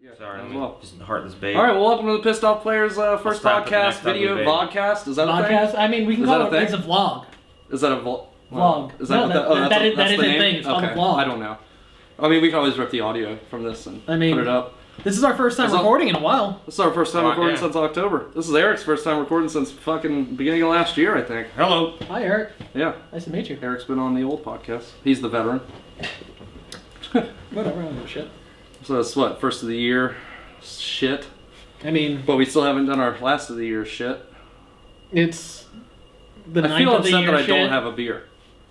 Yeah, sorry, as well. Just heartless babe. All right, well, welcome to the Pissed Off Players first podcast video vodcast. Is that a thing? Podcast? I mean, we can call it. It's a vlog. Is that a vlog? Vlog. Is that that is a thing. It's called a vlog. I don't know. I mean, we can always rip the audio from this and put it up. This is our first time recording in a while. This is our first time recording since October. This is Eric's first time recording since fucking beginning of last year, I think. Hello. Hi, Eric. Yeah. Nice to meet you. Eric's been on the old podcast. He's the veteran. Whatever, I don't give a shit. So that's what, first of the year shit? I mean... But we still haven't done our last of the year shit. It's the I feel ninth of the upset year that I shit. don't have a beer.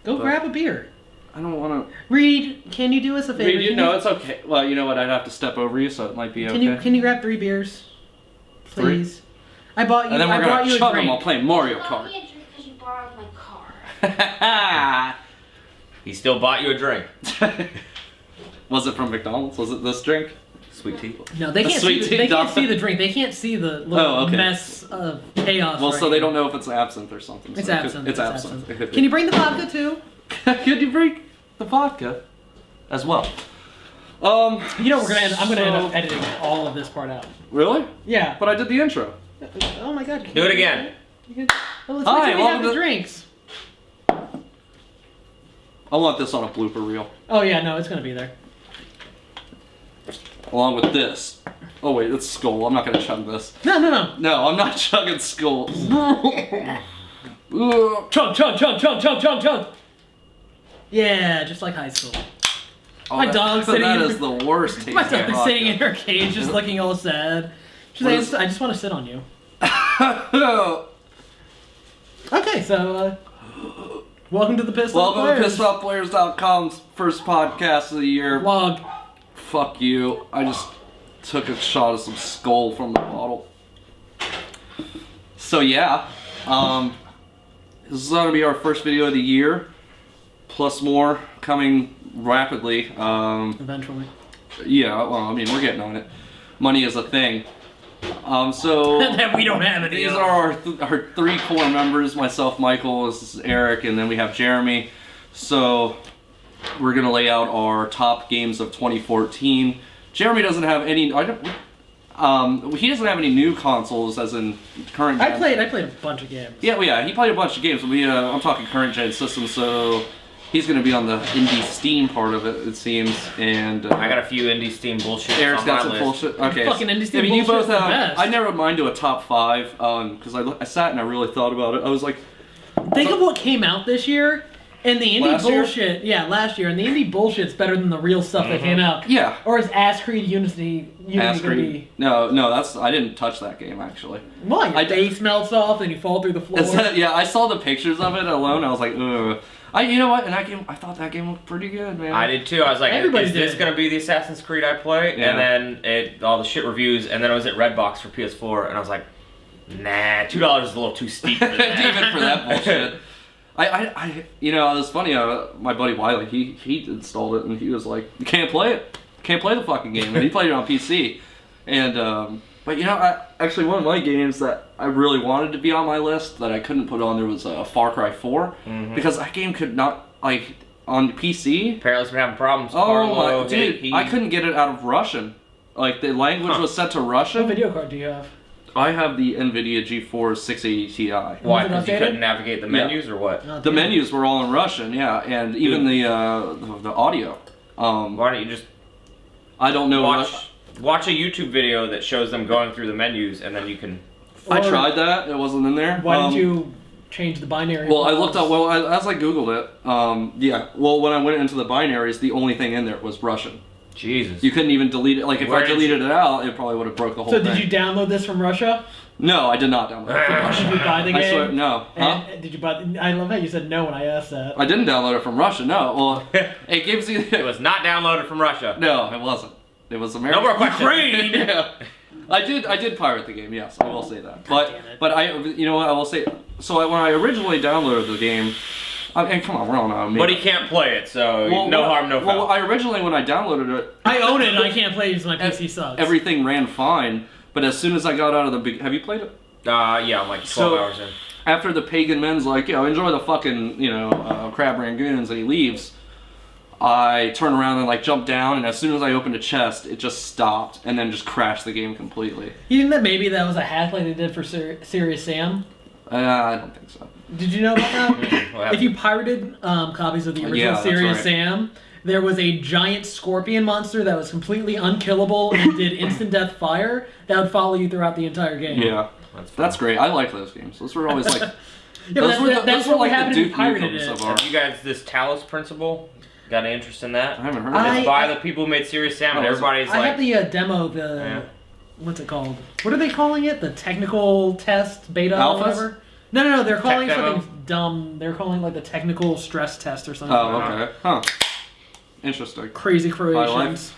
Go grab a beer. I don't want to... Reed, can you do us a favor? Reed, no, it's okay. Well, you know what? I'd have to step over you, so it might be okay. Can you grab 3 beers? Please. 3? I bought you, and then we're going to chug them while playing Mario You Kart. bought me a drink because you borrowed my car. He still bought you a drink. Was it from McDonald's? Was it this drink? Sweet tea. No, they can't see the drink. They can't see the little mess of chaos. Well, so they don't know if it's absinthe or something. It's so absinthe. It's absinthe. Can you bring the vodka too? Could you bring the vodka as well? You know, I'm gonna end up editing all of this part out. Really? Yeah. But I did the intro. Oh my god. Do it again. Well, let's wait till we have the drinks. I want this on a blooper reel. Oh yeah, no, it's gonna be there. Along with this. Oh wait, it's Skull. I'm not gonna chug this. No. No, I'm not chugging Skull. Chug. Yeah, just like high school. Oh, My dog's sitting That in is the worst taste. My dog's sitting in her cage, just looking all sad. She's like, I just want to sit on you. Okay, so welcome to the Pissed Off Players. Welcome to PissedOffPlayers.com's first podcast of the year. Vlog. Fuck you. I just took a shot of some Skull from the bottle. So yeah, this is gonna be our first video of the year, plus more coming rapidly. Eventually. Yeah, well, I mean, we're getting on it. Money is a thing. So that we don't have any. These are our 3 core members. Myself, Michael, this is Eric, and then we have Jeremy. So we're gonna lay out our top games of 2014. Jeremy doesn't have any. He doesn't have any new consoles, as in current gen. I played a bunch of games. Yeah, he played a bunch of games. I'm talking current gen systems, so he's gonna be on the indie Steam part of it seems. And I got a few indie Steam bullshit. Eric's on got my some list. bullshit. Okay, Fucking indie Steam you both bullshit's the have. best. I narrowed mine to a top 5 because I sat and I really thought about it. I was like, think of what came out this year. And the indie Last year? bullshit, last year, and the indie bullshit's better than the real stuff that came out. Yeah. Or is Ass Creed Unity gonna be? No, I didn't touch that game actually. Why? Your face melts off, and you fall through the floor. Yeah, I saw the pictures of it alone. I was like, ugh. You know what? And that game, I thought that game looked pretty good, man. I did too. I was like, is this did. gonna be the Assassin's Creed I play? Yeah. And then all the shit reviews, and then I was at Redbox for PS4, and I was like, nah, $2 is a little too steep for that. Even for that bullshit. You know, it was funny. My buddy Wiley, he installed it, and he was like, "You can't play it. Can't play the fucking game." And he played it on PC. And but you know, actually one of my games that I really wanted to be on my list that I couldn't put on there was Far Cry 4 because that game could not on PC. Apparently, it's been having problems. Oh my dude, I couldn't get it out of Russian. Like the language was set to Russian. What video card do you have? I have the NVIDIA GeForce 680 Ti. Why? Because you couldn't navigate the menus or what? The menus were all in Russian, yeah, and even the audio. Why don't you just? I don't know. Watch a YouTube video that shows them going through the menus, and then you can. I tried that; it wasn't in there. Why didn't you change the binary? Well, I looked up. Well, as I googled it, yeah. Well, when I went into the binaries, the only thing in there was Russian. Jesus. You couldn't even delete it. Like if I deleted it out, it probably would have broke the whole thing. So did you download this from Russia? No, I did not download it from Russia. Did you buy the game? I swear, no. Huh? Did you buy? I love how you said no when I asked that. I didn't download it from Russia. No. Well, it gives you. It was not downloaded from Russia. No, it wasn't. It was American. No more questions. Ukraine. Yeah. I did pirate the game. Yes, I will say that. But you know what? I will say. So when I originally downloaded the game. I mean, come on, we're on But he can't play it, so no harm, no foul. Well, originally when I downloaded it... I own it and I can't play it because my PC sucks. Everything ran fine, but as soon as I got out of the big... Have you played it? Yeah, I'm like 12 hours in. After the pagan men's like, enjoy the fucking, crab rangoons, and he leaves, I turned around and like jumped down, and as soon as I opened a chest, it just stopped and then just crashed the game completely. You think that maybe that was a hack like they did for Serious Sam? I don't think so. Did you know about that? If you pirated copies of the original Serious right. Sam, there was a giant scorpion monster that was completely unkillable and did instant death fire that would follow you throughout the entire game. Yeah, that's great. I like those games. Those were always like. Yeah, that's what like happened the if you Duke pirated Nukems it. of our. Have you guys this Talos principle? Got any interest in that? I haven't heard of it. It's by the people who made Serious Sam, and everybody's I like... have the demo, what's it called? What are they calling it? The technical test beta Alphas? or whatever? No, they're calling it Tech demo? something dumb. They're calling it like the technical stress test or something. Oh, okay. Huh. Interesting. Crazy Croatians.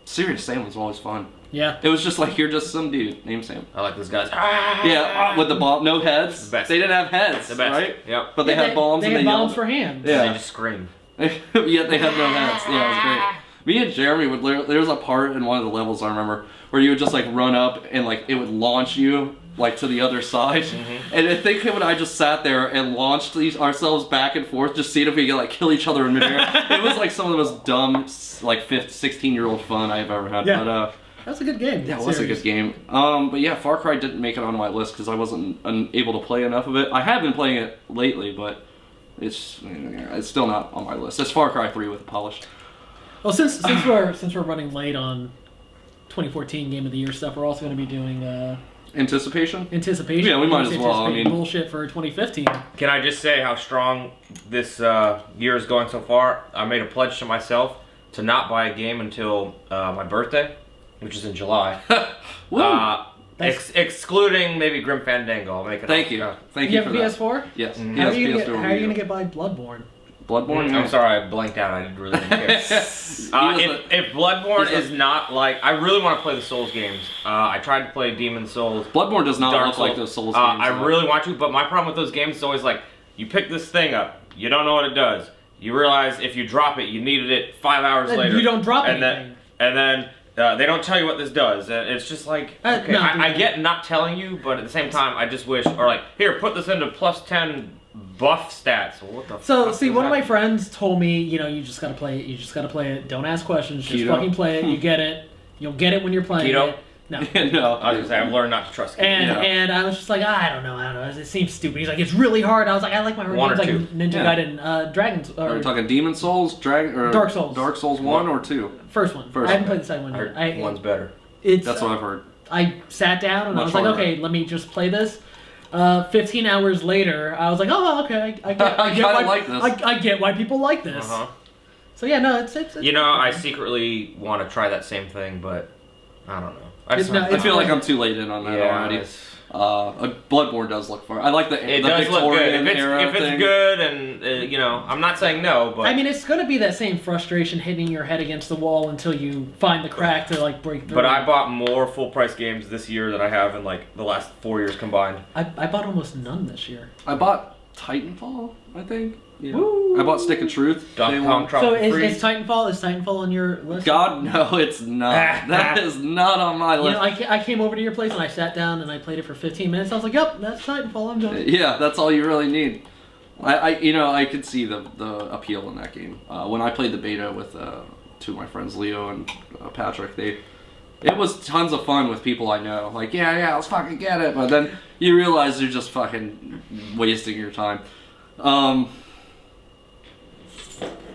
Serious Sam was always fun. Yeah. It was just like, you're just some dude named Sam. I like those guys. Yeah, with the bomb, no heads. The best. They didn't have heads, The best. right? Yep. But they had bombs They and had they bombs yelled. for hands. Yeah. They just screamed. Yet they had no heads. Yeah, it was great. Me and Jeremy would there was a part in one of the levels I remember where you would just like run up and like it would launch you like to the other side. And I think him and I just sat there and launched ourselves back and forth, just seeing if we could like kill each other in midair. It was like some of the most dumb like 16-year-old fun I've ever had. Yeah. But That's a good game. yeah, it was a good game. But yeah, Far Cry didn't make it on my list because I wasn't able to play enough of it. I have been playing it lately, but it's still not on my list. It's Far Cry 3 with a polish. Well, since we're running late on 2014 Game of the Year stuff, we're also going to be doing Anticipation? anticipation. Yeah, we might as well. I Anticipating mean, bullshit for 2015. Can I just say how strong this year is going so far? I made a pledge to myself to not buy a game until my birthday, which is in July. Excluding maybe Grim Fandango. I'll make it. Thank you. Thank You you have for a that. PS4? Yes. Mhm. How are you going to get by Bloodborne? Bloodborne? I'm sorry, I blanked out. I didn't really care. If Bloodborne is not like, I really want to play the Souls games. I tried to play Demon Souls. Bloodborne does not Dark look Souls. like those Souls games. I really want to, but my problem with those games is always like, you pick this thing up, you don't know what it does. You realize if you drop it, you needed it 5 hours later. You don't drop and anything. Then they don't tell you what this does. And it's just like, okay, no, I get not telling you, but at the same time, I just wish, or like, here, put this into +10 buff stats. Well, what the So, fuck see, is one of that? my friends told me, you just gotta play it. You just gotta play it. Don't ask questions. Just Keto. fucking play it. You get it. You'll get it when you're playing Keto? it. No. No. I was gonna say, I've learned not to trust kids. And I was just like, I don't know. It seems stupid. He's like, it's really hard. I was like, I like my One games or like two. Ninja Yeah. Gaiden, Dragons, Are or we talking Demon Souls, or Dark Souls. Dark Souls 1 or 2? first one. First I haven't one. played the second one I yet. heard one's better. It's That's what I've heard. I sat down and I Much was like, harder. okay, let me just play this. 15 hours later, I was like, oh, okay, I get, I get kinda why, like this. I get why people like this. So yeah, no, it's You know, I secretly want to try that same thing, but I don't know. I feel like I'm too late in on that already. Bloodborne does look fun. I like the It does look good. Victorian era If it's thing. good, and you know, I'm not saying no, but I mean, it's gonna be that same frustration hitting your head against the wall until you find the crack to like break through. But I bought more full price games this year than I have in like the last 4 years combined. I bought almost none this year. I bought Titanfall, I think. Yeah. Woo. I bought Stick of Truth. Donkey Day Kong one. Tropical So Freeze. is Titanfall on your list? God, no, it's not. That is not on my You list. know, I came over to your place and I sat down and I played it for 15 minutes. I was like, yep, that's Titanfall. I'm done. Yeah, that's all you really need. I could see the appeal in that game. When I played the beta with two of my friends, Leo and Patrick, it was tons of fun with people I know. Like, yeah, let's fucking get it. But then you realize you're just fucking wasting your time.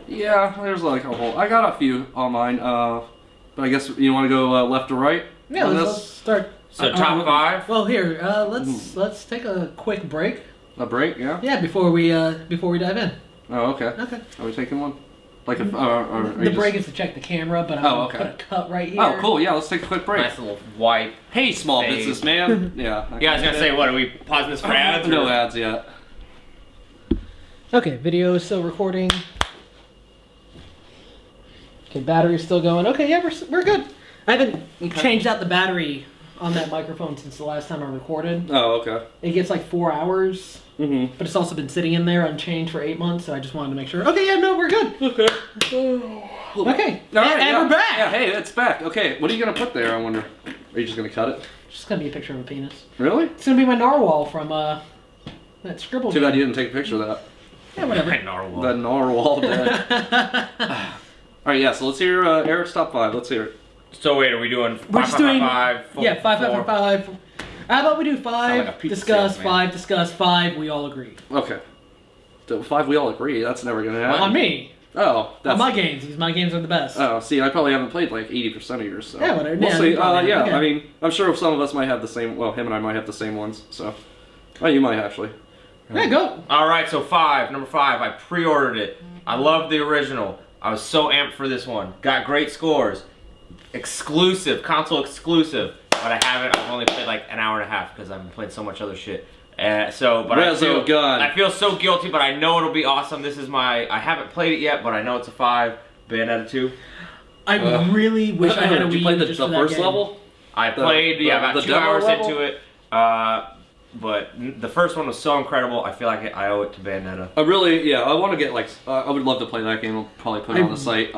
Yeah, there's like a whole. I got a few on mine. But I guess you want to go left or right? Yeah, on let's start. So top 5. Well, here, let's take a quick break. A break, yeah. Yeah, before we dive in. Oh, okay. Okay. Are we taking one? Like a The break is to check the camera, but I'm gonna put a cut right here. Oh, cool. Yeah, let's take a quick break. Nice little white. Hey, small Hey. businessman. Yeah. Yeah, I was gonna say, what are we pausing this for ads? No or- ads yet. Okay, video is still recording. Okay, battery's still going. Okay, yeah, we're good. I haven't changed out the battery on that microphone since the last time I recorded. Oh, okay. It gets like 4 hours, Mm-hmm. but it's also been sitting in there unchanged for 8 months, so I just wanted to make sure. Okay, yeah, no, we're good. Okay. Okay, All right, and we're back. Yeah, hey, it's back. Okay, what are you gonna put there? I wonder. Are you just gonna cut it? It's just gonna be a picture of a penis. Really? It's gonna be my narwhal from that scribble. Too bad you didn't take a picture of that. Yeah, whatever. Narwhal. The narwhal dead. All right, yeah. So let's hear Eric's top 5. Let's hear it. So wait, are we doing We're just doing 5, 5, 5, 5. How about we do 5, Sound like a pizza discuss salesman. 5, discuss 5, we all agree. Okay. So 5, we all agree. That's never gonna happen. On me. Oh, that's On my games, because my games are the best. Oh, see, I probably haven't played like 80% of yours. So. Yeah, whatever. We'll Yeah, see. you probably Yeah, have. Okay. I mean, I'm sure some of us might have the same. Well, him and I might have the same ones. So, oh, you might actually. Yeah, go. All right, so number 5. I pre-ordered it. I love the original. I was so amped for this one. Got great scores. Exclusive, console exclusive. But I haven't. I've only played like an hour and a half because I've been playing so much other shit. But I feel so guilty, but I know it'll be awesome. This is I haven't played it yet, but I know it's a 5. Bayonetta 2. I really wish I had a Wii. Did you play the just for that first game. level? I played, about the 2 demo hours level? into it. But the first one was so incredible. I feel like I owe it to Bayonetta. I want to get like. I would love to play that game. I'll probably put it on the site.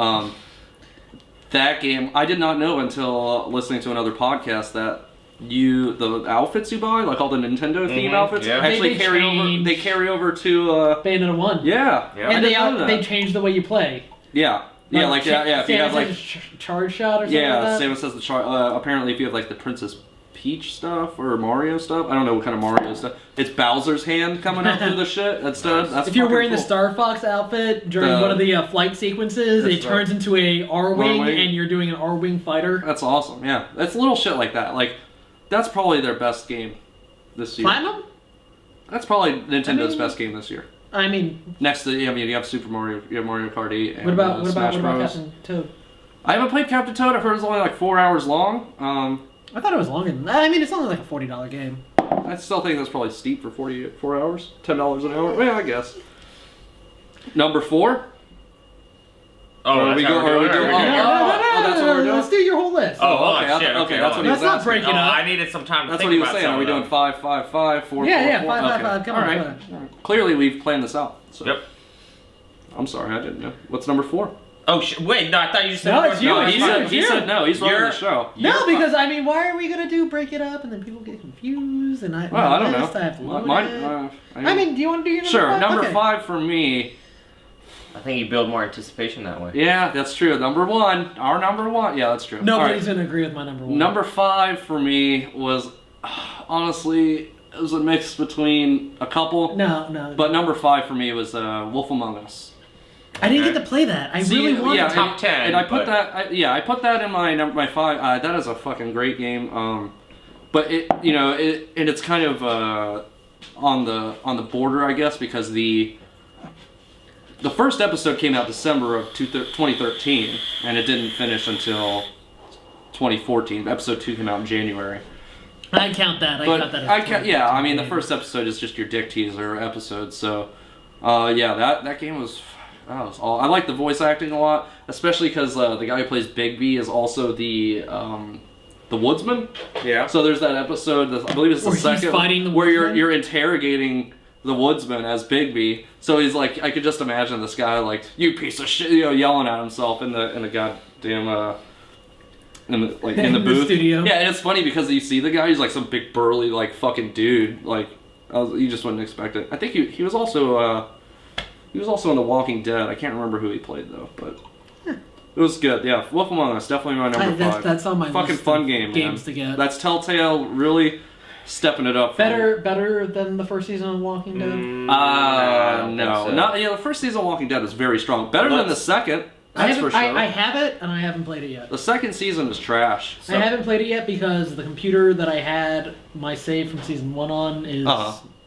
That game, I did not know until listening to another podcast that the outfits you buy, like all the Nintendo theme outfits, yeah. actually They carry over. change. They carry over to. Bayonetta 1. Yeah. Yeah. I And didn't know that. they changed the way you play. Yeah. Yeah, like if you have like charge shot or something like that. Samus says apparently if you have like the Princess Peach stuff or Mario stuff, I don't know what kind of Mario stuff. It's Bowser's hand coming up through the shit. That's that's if you're fucking wearing cool. the Star Fox outfit during one of the flight sequences, it turns into a R-wing, R-wing. and you're doing an R-wing fighter. That's awesome. Yeah, that's little shit like that. Like that's probably their best game this year. Platinum? That's probably Nintendo's best game this year. I mean, Next to you have Super Mario, you have Mario Kart 8. And, what about Smash Bros. Captain Toad? I haven't played Captain Toad. I've heard it's only like 4 hours long. I thought it was longer than that. I mean, it's only like a $40 game. I still think that's probably steep for 4 hours. $10 an hour. Yeah, I guess. Number 4. Oh, Are we that's how we're doing it? that's what we're doing? Let's do your whole list. Oh, okay, shit. okay, that's what he was Let's not asking. break it Oh, up. I needed some time to That's think what he was about saying. Are we some doing of 5, 5, 5, 4, Yeah, 4, 5, 5, okay. 5. Come on, All right. come on. Clearly, we've planned this out. So. Yep. I'm sorry, I didn't know. What's number 4? Oh, wait, no, I thought you just said... No, it's you, No, it's he you, said, it's he you. said no. He's running the You're- show. No, because I mean, why are we gonna break it up and then people get confused and Well, I don't list, know. I have to load Mine, it. I mean, do you want to do your number sure. 5? Number Okay. 5 for me. I think you build more anticipation that way. Yeah, that's true. Number 1. Our number 1. Yeah, that's true. Nobody's All gonna agree with my number 1. Number 5 for me was, honestly, it was a mix between a couple. No. But number 5 for me was Wolf Among Us. I didn't get to play that. I really wanted yeah, to. Top 10, and I put but- that. I put that in my 5. That is a fucking great game. But it's kind of on the border, I guess, because the first episode came out December of 2013, and it didn't finish until 2014. Episode 2 came out in January. I count that. I count that. As Yeah, I mean, the first episode is just your dick teaser episode, so that game was all. I like the voice acting a lot, especially because the guy who plays Bigby is also the woodsman. Yeah. So there's that episode, I believe it's the Where he's second, fighting the where woodsman? you're interrogating the woodsman as Bigby. So he's like, I could just imagine this guy like, you piece of shit, yelling at himself in the goddamn in the booth. studio. Yeah, and it's funny because you see the guy, he's like some big burly like fucking dude, like you just wouldn't expect it. I think he was also in The Walking Dead. I can't remember who he played though, but it was good. Yeah, Wolf Among Us, definitely my number 5. That's on my fucking list fun of game, games man. to get. That's Telltale really stepping it up. Better than the first season of Walking Dead. No. The first season of Walking Dead is very strong. Better than the second. That's for sure. I have it, and I haven't played it yet. The second season is trash. So. I haven't played it yet because the computer that I had my save from season 1 on is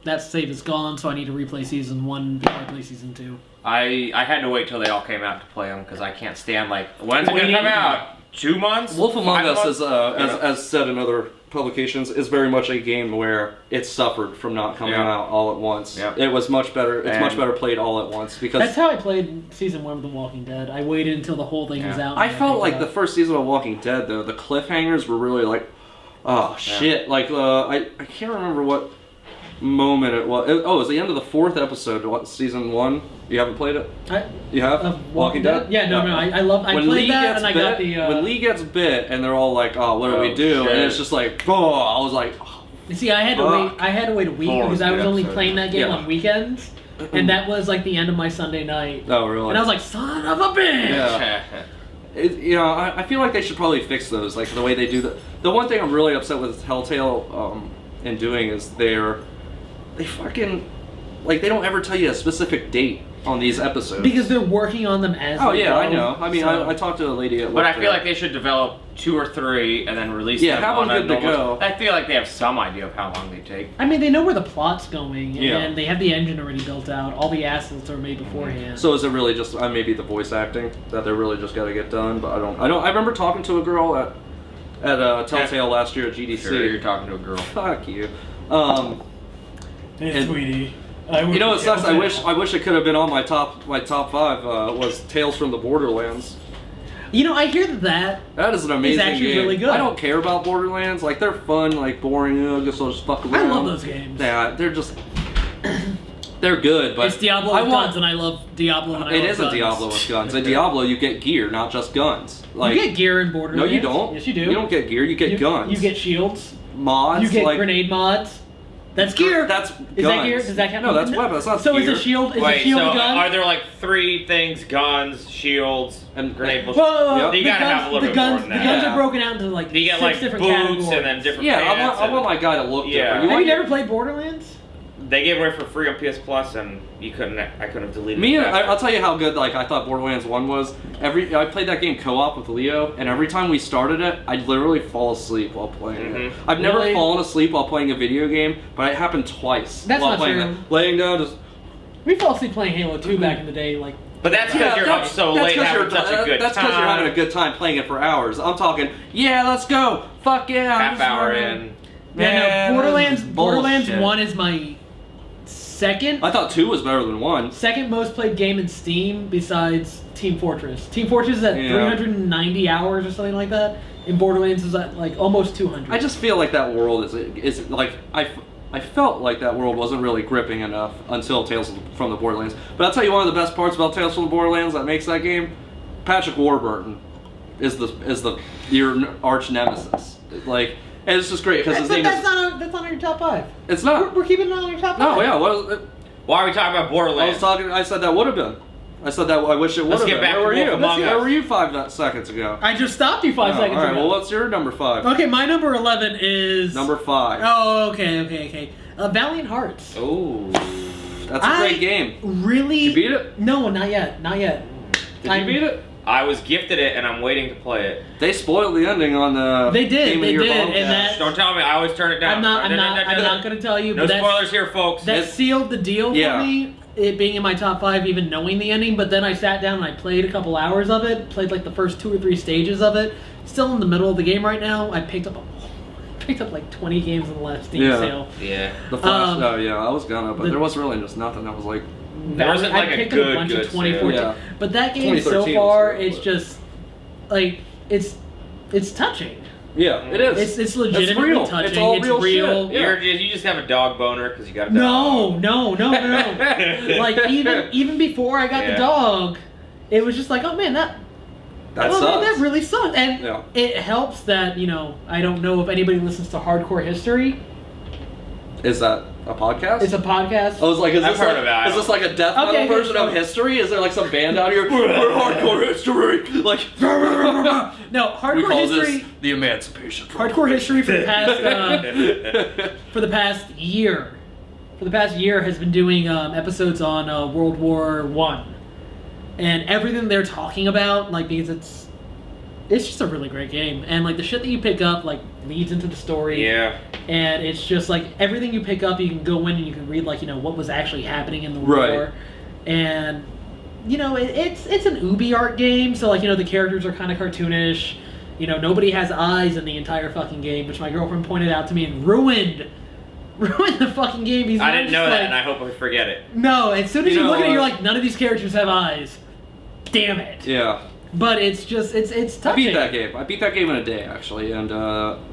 that save is gone, so I need to replay season 1 before I play season 2. I had to wait till they all came out to play them because I can't stand when's it gonna Waiting. come out? 2 months? Wolf Among 5 Us months? is, as said in other publications, is very much a game where it suffered from not coming out all at once. Yeah. It was much better. It's much better played all at once because That's how I played season 1 of The Walking Dead. I waited until the whole thing was out. I and felt picked it like the up. first season of Walking Dead though, the cliffhangers were really like, oh shit! Like I can't remember what moment it was. It was the end of the 4th episode. Season 1. You haven't played it? You have Walking Dead? Yeah, no. I When played Lee that, gets and I bit, got the. when Lee gets bit, and they're all like, "Oh, what do we do?" shit. And it's just like, oh, I was like, oh, See, I had to wait. I had to wait a week Four because I was only episodes. playing that game Yeah. on weekends. and that was like the end of my Sunday night. Oh, really? And I was like, son of a bitch! Yeah. I feel like they should probably fix those, like the way they do the one thing I'm really upset with Telltale in doing is they fucking, like, they don't ever tell you a specific date on these episodes. Because they're working on them as they go. I know. I mean, so. I talked to a lady at But I feel like they should develop 2 or 3 and then release them have on them good to go. I feel like they have some idea of how long they take. I mean, they know where the plot's going, and they have the engine already built out. All the assets are made beforehand. So is it really just maybe the voice acting that they're really just got to get done? But I remember talking to a girl at Telltale last year at GDC. Sure, you're talking to a girl. Fuck you. Hey, sweetie. You know what sucks? I wish it could have been on my top 5 was Tales from the Borderlands. You know, I hear that is an amazing game. It's actually really good. I don't care about Borderlands. Like, they're fun, like boring. I guess I'll just fuck around. I love those games. Yeah, they're just they're good. But it's Diablo with guns, and I love Diablo. And it is a Diablo with guns. In Diablo, you get gear, not just guns. Like, you get gear in Borderlands. No, you don't. Yes, you do. You don't get gear. You get guns. You get shields. Mods. You get grenade mods. That's gear. That's guns. Is that gear? Does that count? No, that's weapons. That's not so gear. Is a shield? Is Wait, a shield so a gun? are there like 3 things: guns, shields, and grenade bullets? Whoa. You gotta have a little bit more than that. The guns are broken out into like you get 6 like different boots categories. and then different. Yeah, pants I want my guy to look different. Have you never played Borderlands? They gave it away for free on PS Plus, and I couldn't have deleted Me, it. I'll tell you how good I thought Borderlands 1 was. I played that game co-op with Leo, and every time we started it, I'd literally fall asleep while playing it. I've never fallen asleep while playing a video game, but it happened twice. That's while not playing true. It. Laying down, just... We fell asleep playing Halo 2 back in the day, like... But that's because you're up so late having such a good time. That's because you're having a good time playing it for hours. I'm talking, yeah, let's go, fuck yeah. Half hour in. Yeah, no, Borderlands 1 is my... second. I thought 2 was better than 1. Second most played game in Steam besides Team Fortress. Team Fortress is at 390 hours or something like that. And Borderlands is at like almost 200. I just feel like that world is like I felt like that world wasn't really gripping enough until Tales from the Borderlands. But I'll tell you one of the best parts about Tales from the Borderlands that makes that game, Patrick Warburton is your arch nemesis. Like. And it's just great because his name that's not on your top 5. It's not. We're keeping it on your top 5. No, yeah. Why are we talking about Borderlands? I said that would have been. I said that. I wish it would have been. Let's get back to Where were you? Among Us. Where were you 5 seconds ago? I just stopped you 5 seconds ago. All right. Well, what's your number 5? Okay, my number 11 is number 5. Oh, okay. Valiant Hearts. Oh, that's a great game. Really? Did you beat it? No, not yet. Did you beat it? I was gifted it, and I'm waiting to play it. They spoiled the ending on the. They did. Game They of Your did. Podcast. And that. Don't tell me. I always turn it down. I'm not going to tell you. No but spoilers here, folks. That sealed the deal for me. It being in my top 5, even knowing the ending. But then I sat down and I played a couple hours of it. Played like the first 2 or 3 stages of it. Still in the middle of the game right now. I picked up like 20 games in the last Steam sale. Yeah. The Flash. I was gonna, but there was really just nothing that was like. There wasn't like I picked a up a bunch of 2014. Yeah. But that game so 2013 far, was good, it's just like it's touching. Yeah, it is. It's legitimately real. touching. It's all real real. shit. Yeah. You just have a dog boner because you got a dog. No. Like even before I got the dog, it was just like, oh man, that sucks. Man, that really sucks. And it helps that I don't know if anybody listens to Hardcore History. Is that a podcast? It's a podcast. I was like, is this like a death metal version of history? Is there like some band out here? We're Hardcore History. Like no, Hardcore we call History. This the Emancipation. Hardcore History for the past year. For the past year has been doing episodes on World War I, and everything they're talking about, like because it's just a really great game, and like the shit that you pick up like leads into the story. Yeah. And it's just like everything you pick up, you can go in and you can read like what was actually happening in the war, and it's an Ubi art game, so like the characters are kind of cartoonish. Nobody has eyes in the entire fucking game, which my girlfriend pointed out to me and ruined the fucking game. I didn't know that, and I hope I forget it. No, as soon as you look at it, you're like, none of these characters have eyes. Damn it. Yeah. But it's just it's touching. I beat that game. I beat that game in a day actually, and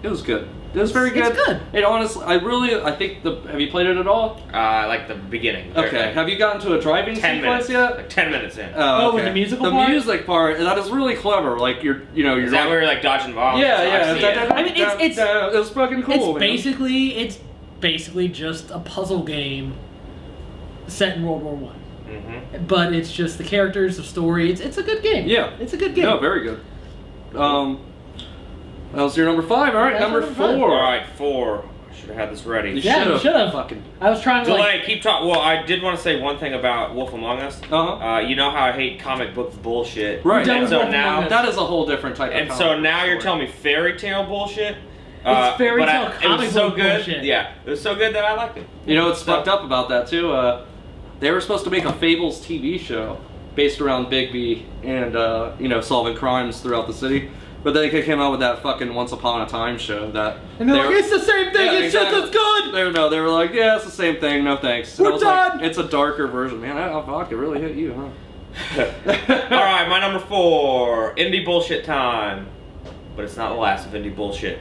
it was good. It was very good. It's good. It honestly, I think have you played it at all? Like the beginning. Okay. Have you gotten to a driving 10 sequence minutes yet? Like 10 minutes in. Oh, okay. With the musical part? part? The music part, that is really clever. Like you're Is that where you're like dodging bombs? Yeah. I mean, it was fucking cool. It's basically just a puzzle game set in World War One. Mm-hmm. But it's just the characters, the story. It's a good game. Yeah. It's a good game. No, very good. That was your number 5. All right, That's number number 4. 5. All right, 4. I should have had this ready. Yeah, you should have. Fucking. I was trying to Delay, keep talking. Well, I did want to say one thing about Wolf Among Us. Uh-huh. You know how I hate comic book bullshit. Right. Done And with so Wolf Among now, Us. That is a whole different type of and comic so now story. you're telling me fairy tale bullshit. It's fairy but tale it comic was so book good. bullshit. Yeah, it was so good that I liked it. You know what's fucked up about that too? They were supposed to make a Fables TV show based around Bigby and solving crimes throughout the city, but then they came out with that fucking Once Upon a Time show that. And they're like, it's the same thing. Yeah, it's exactly. just as good. They were like, yeah, it's the same thing. No thanks. And I We're was done. like, it's a darker version, man. Fuck, it really hit you, huh? All right, my number 4, indie bullshit time, but it's not the last of indie bullshit.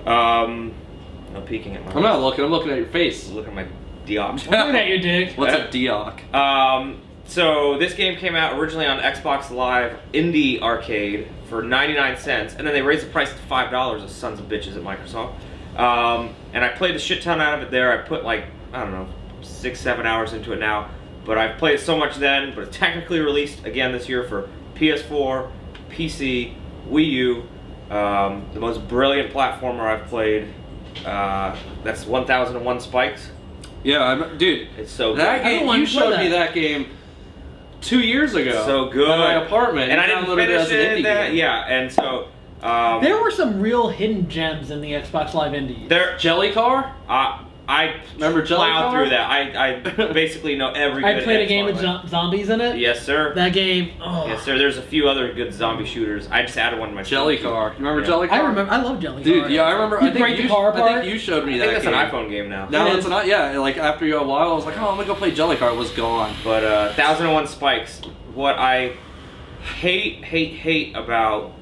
No peeking at my. I'm not looking. I'm looking at your face. Look at my Dioc. I'm looking at your dick. What's a Dioc? So this game came out originally on Xbox Live Indie Arcade for 99 cents, and then they raised the price to $5, the sons of bitches at Microsoft. And I played the shit ton out of it there. I put like, I don't know, 6-7 hours into it now. But I've played it so much then, but it's technically released again this year for PS4, PC, Wii U. The most brilliant platformer I've played. That's 1001 Spikes. Yeah, dude. It's so That good. game, you showed me that game 2 years ago. So good. At my apartment. And You I didn't downloaded finish as an it. indie game. Yeah, and so There were some real hidden gems in the Xbox Live Indies. there. Jelly Car? I Remember Jelly plowed Car? through that. I basically know every. I good played a Xbox game with Live. zombies in it. Yes, sir. That game. Oh. Yes, sir. There's a few other good zombie shooters. I just added one to my Jelly Steam, too. Car. You remember Yeah. Jelly Car? I remember. I love Jelly Dude, Car. yeah, I remember. You I think break the car I apart. think you showed me I that think that's game. an iPhone game now. Now It it's is. not. Yeah, like after a while, I was like, oh, I'm gonna go play Jelly Car. It was gone. But 1001 Spikes. What I hate about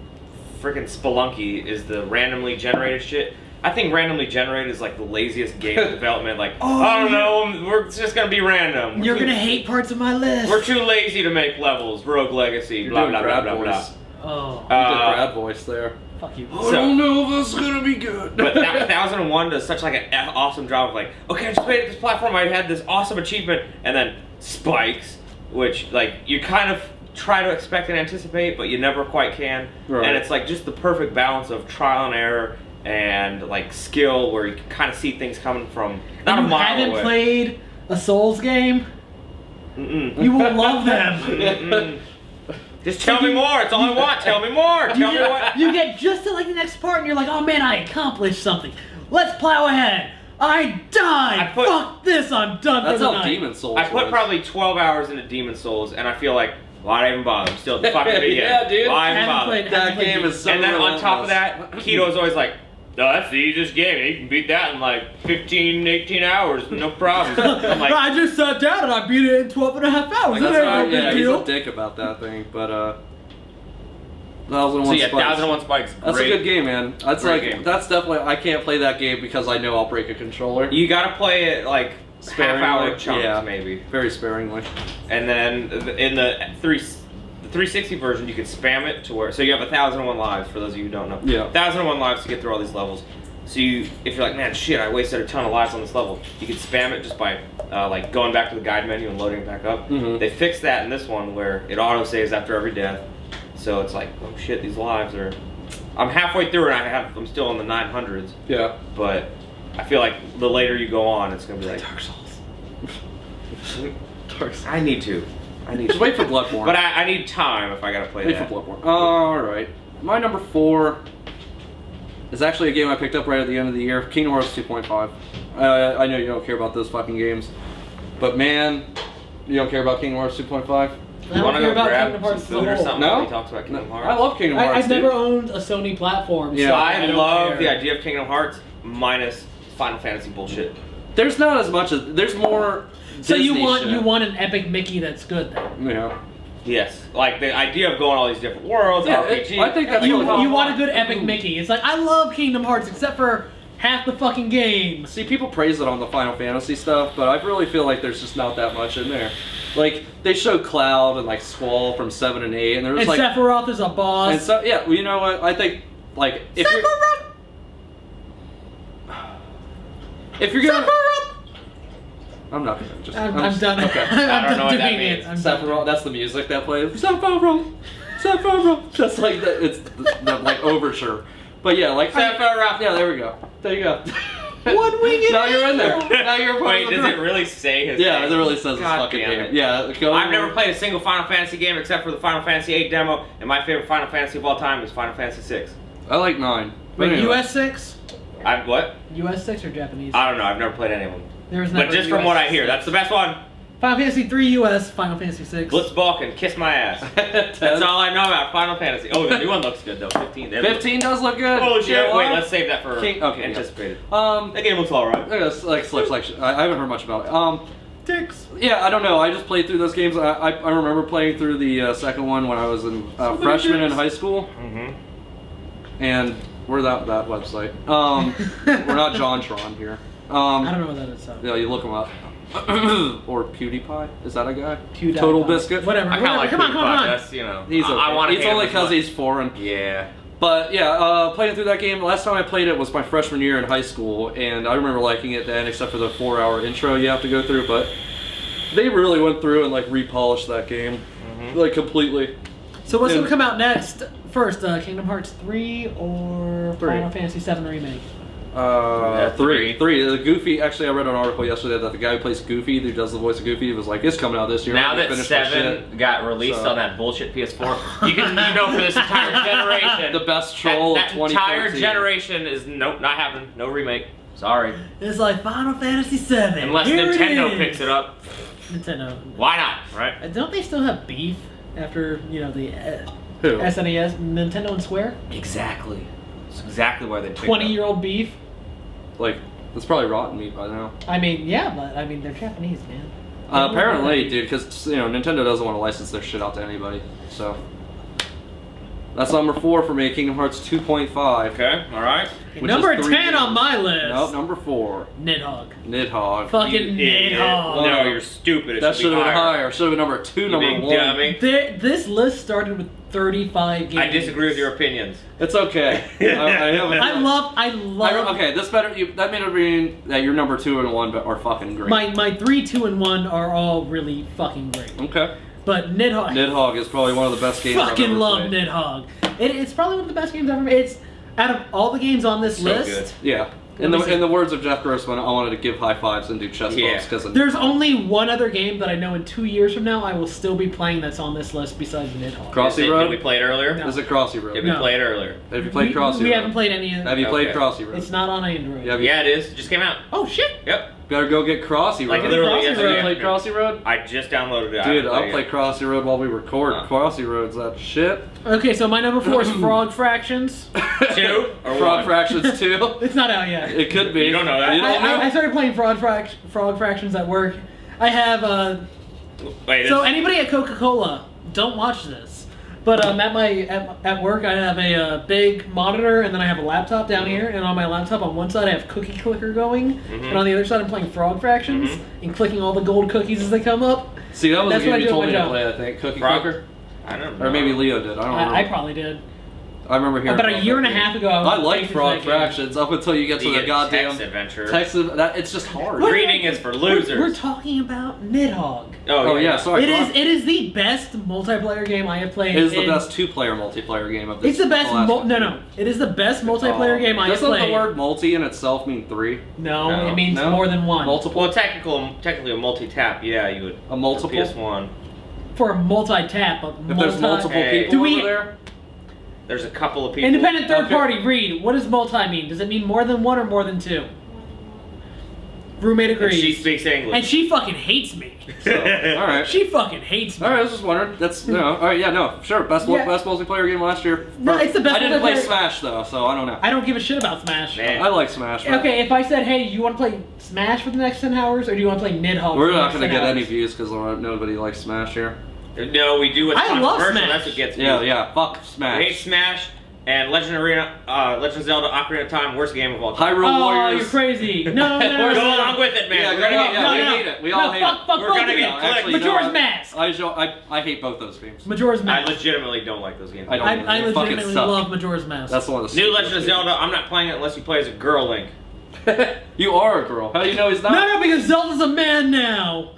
freaking Spelunky is the randomly generated shit. I think randomly generated is like the laziest game in development. Like, Oh, I don't know, we're it's just gonna be random. You're We're gonna too- hate parts of my list. We're too lazy to make levels. Rogue Legacy. You're Blah doing blah blah Brad blah blah. voice. Oh, You did Brad voice there. fuck you. I don't know if it's gonna be good. But 1001 does such like an awesome job of like, okay, I just made it this platform. I had this awesome achievement, and then Spikes, which like you kind of try to expect and anticipate, but you never quite can. Right. And it's like just the perfect balance of trial and error and like skill, where you can kind of see things coming from not a you mile haven't away. played a Souls game? Mm-mm. You will love them. Mm-mm. Just tell me more. It's all I want. Tell me more. Tell me what. You get just to like the next part and you're like, oh man, I accomplished something. Let's plow ahead. I died. Fuck this. I'm done That's for the how night. Demon Souls I put was. probably 12 hours into Demon Souls, and I feel like, why did I even bother? I'm still at the fucking beginning. Yeah, dude. Why even Haven't bother? played- That game is so And then on top of relentless. that, Keto's always like, no, that's the easiest game. You can beat that in like 15, 18 hours, no problem. I'm like, I just sat down and I beat it in 12 and a half hours. That's That ain't right, no yeah, big he's deal. a dick about that thing, but 1001 so yeah, Spikes. 1001 Spikes. That's great. a good game, man. That's Great like game. that's definitely I can't play that game because I know I'll break a controller. You gotta play it like Sparingly, half-hour chunks, yeah. maybe. Very sparingly. And then in the 360 version, you could spam it to where, so you have 1001 lives, for those of you who don't know. Yeah. 1001 lives to get through all these levels. So you, if you're like, man, shit, I wasted a ton of lives on this level, you can spam it just by like going back to the guide menu and loading it back up. Mhm. They fixed that in this one where it auto saves after every death. So it's like, oh shit, these lives are. I'm halfway through and I'm still in the 900s. Yeah. But I feel like the later you go on, it's gonna be like, Dark Souls. I need to. Just wait for Bloodborne. But I need time if I gotta play Wait that. for Bloodborne. Alright. My number 4 is actually a game I picked up right at the end of the year. Kingdom Hearts 2.5. I know you don't care about those fucking games. But man, you don't care about Kingdom Hearts 2.5? I You don't wanna care go about grab Kingdom some Hearts as a food or whole. something No? while he talks about Kingdom Hearts? I love Kingdom Hearts. I've never dude. owned a Sony platform. Yeah. so I don't love care. the idea of Kingdom Hearts minus Final Fantasy bullshit. There's not as much as there's more. So you Disney want shit. you want an epic Mickey that's good then? Yeah. Yes, like the idea of going all these different worlds, Yeah, RPG. I think that's You, really you fun. want a good epic Mickey. It's like, I love Kingdom Hearts except for half the fucking game. See, people praise it on the Final Fantasy stuff, but I really feel like there's just not that much in there. Like they showed Cloud and like Squall from 7 and 8, and there was And like, Sephiroth is a boss. and so yeah, well, you know what? I think like if you're gonna I'm not gonna just. I'm done. Okay. I don't know what that doing it. means. I'm done. Sephiroth, that's the music that plays. Sephiroth, Sephiroth. Just like that, it's the like overture. But yeah, like Sephiroth. Yeah, there we go. There you go. One winged Now you're in there. angel. Now you're part Wait, of the does it group. really say his Yeah, name? it really says God his fucking damn name. it. Yeah, go. I've never played a single Final Fantasy game except for the Final Fantasy VIII demo, and my favorite Final Fantasy of all time is Final Fantasy VI. I like 9. But Wait, anyway. US 6? What? US 6 or Japanese? I don't know. I've never played any of them. There's But just from what I hear, that's the best one. Final Fantasy 3 US, Final Fantasy 6. Blitzbalk kiss my ass. That's all I know about Final Fantasy. Oh, the new one looks good though. 15. 15 does look good. Oh shit! Yeah, Wait, why? let's save that for Okay, anticipated. Yeah. That game looks alright. It's like Slip Section. I haven't heard much about it. Dicks. Yeah, I don't know. I just played through those games. I remember playing through the second one when I was a freshman in high school. Mm-hmm. And we're that website. We're not JonTron here. I don't know what that is. So. Yeah, you look him up. Or PewDiePie? Is that a guy? PewDiePie. Total Biscuit? Whatever. I kind of like Come on, PewDiePie. come on. That's, you know, He's okay. I want to. It's only because he's foreign. Yeah. But yeah, playing through that game, last time I played it was my freshman year in high school, and I remember liking it then, except for the 4-hour intro you have to go through, but they really went through and like repolished that game, like completely. So what's going to come out next? First, Kingdom Hearts 3 or 3. Final Fantasy 7 Remake? 3. The Goofy, actually I read an article yesterday that the guy who plays Goofy, who does the voice of Goofy, was like, it's coming out this year. Now I'm that gonna finish my 7 shit. got released on that bullshit PS4, you know for this entire generation, The best troll that of entire 2014. generation is nope, not happening. No remake. Sorry. It's like Final Fantasy 7. Unless Here it Nintendo is. picks it up. Nintendo. Why not? Right? Don't they still have beef after, you know, the Who? SNES, Nintendo and Square? Exactly. That's exactly why they picked 20-year-old beef? Like, it's probably rotten meat by now. I mean, yeah, but I mean, they're Japanese, man. Apparently, dude, because you know Nintendo doesn't want to license their shit out to anybody. So that's number 4 for me. Kingdom Hearts 2.5. Okay, all right. which Number is 3 10 on games. my list. Nope, number 4. Nidhogg. Nidhogg. Fucking Idiot. Nidhogg. No, you're stupid. It That should should be have been higher. higher. Should have been number 2, You number big 1. dummy. This list started with 35 games. I disagree with your opinions. It's okay. I haven't. I love. Okay, this better. That made it mean that your number 2 and 1 are fucking great. My 3, 2, and 1 are all really fucking great. Okay. But Nidhogg. Nidhogg is probably one of the best games I've Fucking ever love played. Nidhogg. It's probably one of the best games I've ever made. It's out of all the games on this So list. good. Yeah. In the words of Jeff Grossman, I wanted to give high fives and do chest Yeah. bumps because There's only one other game that I know in 2 years from now I will still be playing that's on this list besides Nidhogg. Crossy Did Road. we play it earlier? No. Is it Crossy Road? Did we No. play it earlier? Have you played Crossy We Road? haven't played any of Have it. you played Okay. Crossy Road? It's not on Android. Yeah, Yeah, it is. It just came out. Oh shit! Yep. Better go get Crossy Road. Like literally Crossy yesterday. Road. You played Crossy Road? I just downloaded it. Dude, I'll play Crossy Road while we record. Huh. Crossy Road's that shit. Okay, so my number 4 is Frog Fractions. 2 or Frog 1? Fractions 2. It's not out yet. It could be. You don't know that. You don't know? I started playing Frog Fractions at work. I have Wait, so anybody at Coca-Cola, don't watch this. But at work I have a big monitor and then I have a laptop down here, and on my laptop on one side I have Cookie Clicker going, and on the other side I'm playing Frog Fractions and clicking all the gold cookies as they come up. See, that was That's the what I game you do told at me my to job. play, I think. Cookie Frog- Clicker? I don't know. Or maybe Leo did. I don't remember. I probably did. I remember hearing About a about year that and a game. half ago I like played Frog that game. Fractions up until you get to the goddamn text adventure. text. That it's just hard. What? Reading is for losers. We're talking about Nidhogg. Oh yeah, sorry. It is the best multiplayer game I have played. It is the in- best 2-player multiplayer game of this. It's the best. whole No. It is the best multiplayer game I have Doesn't played. the word multi in itself mean 3? No, No. it means No? more than one. Multiple? Well, technically a multi-tap. Yeah, you would. A multiple? PS1. For a multi-tap, If there's multiple Hey. people Do we- over there, There's a couple of people. Independent third Okay. party, read. What does multi mean? Does it mean more than one or more than 2? Roommate And agrees. she speaks English. And she fucking hates me. so, all right. She fucking hates me. All right, I was just wondering. That's all right. Yeah, no, sure. Best Yeah. multiplayer game last year. No, it's the best I didn't play multiplayer- Smash though, so I don't know. I don't give a shit about Smash. Man. I like Smash. man. Okay, if I said, hey, you want to play Smash for the next 10 hours, or do you want to play Nidhogg? We're for the not next gonna 10 get hours? any views because nobody likes Smash here. No, we do. It's I love controversial. Smash. That's what gets me. Yeah. Fuck I hate Smash. Smash and Legend of Zelda: Ocarina of Time, worst game of all time. Hyrule Oh, Warriors. you're crazy. No. Go along with it, man. Yeah, We're gonna get yeah, clicked. we hate it. We all hate it. Fuck We're both gonna of get you. clicked. Actually, you know Majora's what? Mask. I hate both those games. Majora's I Mask. legitimately don't like those games. I don't. I They fucking legitimately suck. love Majora's Mask. That's one of the New stupidest Legend of games. Zelda. I'm not playing it unless you play as a girl Link. You are a girl. How do you know he's not? No, because Zelda's a man now.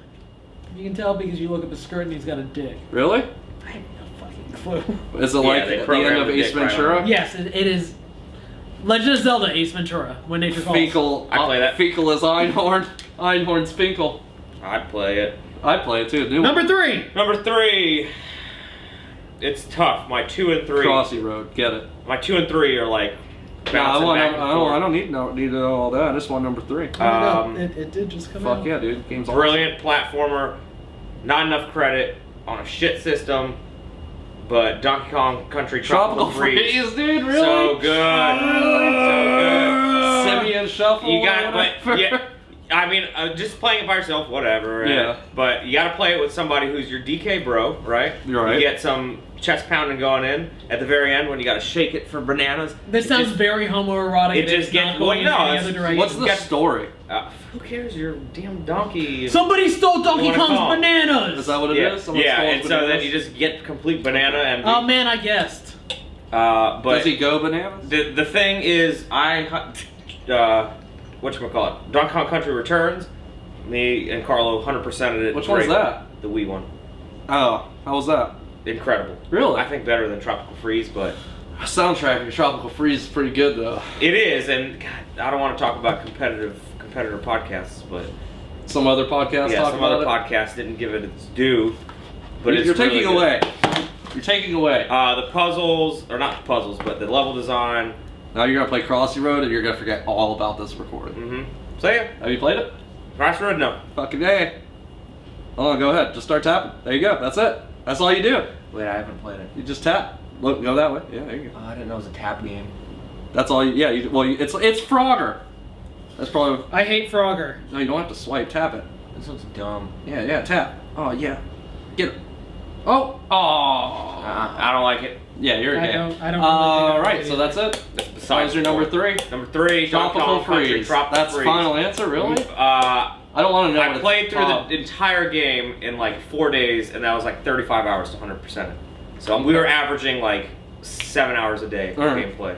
You can tell because you look up his skirt and he's got a dick. Really? I have no fucking clue. Is it like they the programmed end of the Ace dick right Ventura? on. Yes, it is. Legend of Zelda: Ace Ventura. When Nature Calls. Finkel. I play that. Finkel is Einhorn. Einhorn's Finkel. I'd play it. I'd play it too. New Number 3. Number 3. It's tough. My 2 and 3. Crossy Road. Get it. My 2 and 3 are like No, bouncing back and forth. I don't need to know all that. I just want number 3. It did just come out. Fuck yeah, dude. Game's awesome. Brilliant platformer. Not enough credit on a shit system. But Donkey Kong Country Tropical Freeze. dude. Really? So good. So good. Simeon Shuffle. You got or it, but whatever. yeah. I mean, just playing it by yourself, whatever. Yeah. But you got to play it with somebody who's your DK bro, right? You're right. You get some chest pounding going in at the very end when you got to shake it for bananas. This It sounds just- very homoerotic. it just It's gets- not going well, no, in any it's- other direction. What's the Got- story? Who cares? You're a damn donkey. Somebody stole Donkey You wanna Kong's call? bananas. Is that what it is? Someone yeah, stole and so bananas? then you just get complete banana and. Oh man, I guessed. But Does he go bananas? the thing is, whatchamacallit? Donkey Kong Country Returns. Me and Carlo 100%ed it. Which one's Great. that? The Wii one. Oh, how was that? Incredible. Really? I think better than Tropical Freeze, but Soundtrack of Tropical Freeze is pretty good though. it is. And God, I don't want to talk about competitor podcasts, but Some other podcasts yeah, talk some about other it. podcasts didn't give it its due. But it's You're taking really good. away. You're taking away. The puzzles, or not the puzzles, but the level design. Now you're gonna play Crossy Road and you're gonna forget all about this recording. Mm-hmm. So yeah, Have you played it? Crossroad, no. Fucking A. Hold on, go ahead. Just start tapping. There you go. That's it. That's all you do. Wait, I haven't played it. You just tap. Look, go that way. Yeah, there you go. I didn't know it was a tap game. That's all. Yeah. It's Frogger. That's probably. I hate Frogger. No, you don't have to swipe. Tap it. This looks dumb. Yeah. Tap. Oh yeah. Get it. Oh. Oh. I don't like it. Yeah, you're a I gay. don't really All think I right. like So it that's it. That was your number 3. Number 3, Donkey Tropical Kong Country Freeze. Tropical That's Freeze. final answer, really? I I don't want to know. what played it's through called. the entire game in like 4 days, and that was like 35 hours to 100% it. So we were averaging like 7 hours a day of Alright. gameplay.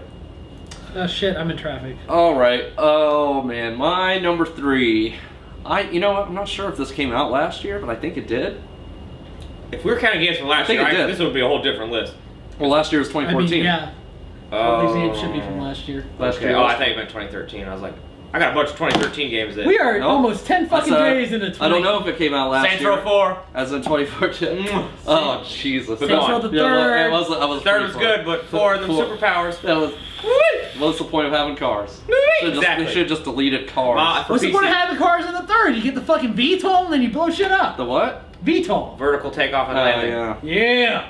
Oh shit, I'm in traffic. All right. Oh man, my number 3. You know what? I'm not sure if this came out last year, but I think it did. If we were counting games from last think year, it did. this would be a whole different list. Well, last year was I 2014. mean, yeah. All these games should be from last year. Last Okay. year Oh, was- I thought you meant 2013. I was like, I got a bunch of 2013 games that. We are Nope. almost 10 fucking That's, days into 20. I don't know if it came out last Saints year. Row 4. As in 2014. Oh Jesus! Saints Row the Yeah, third. it was. I was. Third was good, but 4 them Four. superpowers. That was. What's the point of having cars? Exactly. They should just deleted cars. For What's the PC. point of having cars in the third? You get the fucking VTOL and then you blow shit up. The what? VTOL. Vertical takeoff and Oh landing. yeah. Yeah.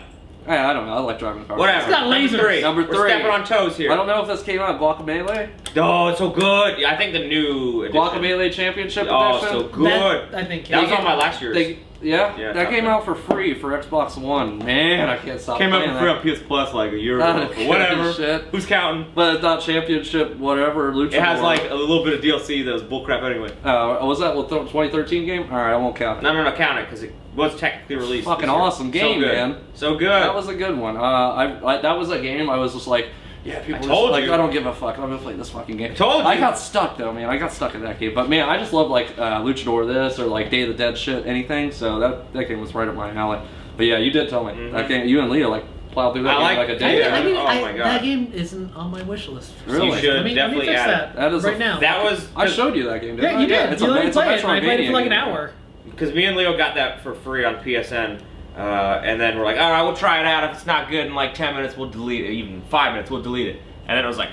I don't know. I like driving cars. Whatever. It's got lasers. Number We're three. stepping on toes here. I don't know if this came out. Guacamelee. Oh, it's so good. Yeah, I think the new edition. Guacamelee Championship Oh, Edition. so good. That, I think. That was on my last year's. Yeah, that top came ten. out for free for Xbox One. Man, I can't stop Came out playing for free that. on PS Plus like a year Oh, ago. But whatever. shit. Who's counting? But it's not Championship, whatever. Lucha. It has like a little bit of DLC that was bullcrap anyway. was that what 2013 game? All right, I won't count it. No, count it because it was technically released. Fucking this year. awesome game, so good. man. So good. That was a good one. That was a game I was just like, yeah, people I are told just like, you. I don't give a fuck. I'm gonna play this fucking game. Told I you. got stuck though, man. I got stuck in that game. But man, I just love like Luchador this or like Day of the Dead shit, anything. So that game was right up my alley. But yeah, you did tell me that game. You and Leah like plowed through that I game like- like a day. Yeah. Oh my God. That game isn't on my wish list. Really? You should Let me definitely fix add that, it. That is right a- now. That was. I showed you that game, didn't Yeah, I? you did. It's You let me it's a play it, and I played it for like an Metroidvania game. hour. Because me and Leo got that for free on PSN, and then we're like, all right, we'll try it out. If it's not good in like 10 minutes, we'll delete it. Even 5 minutes, we'll delete it. And then it was like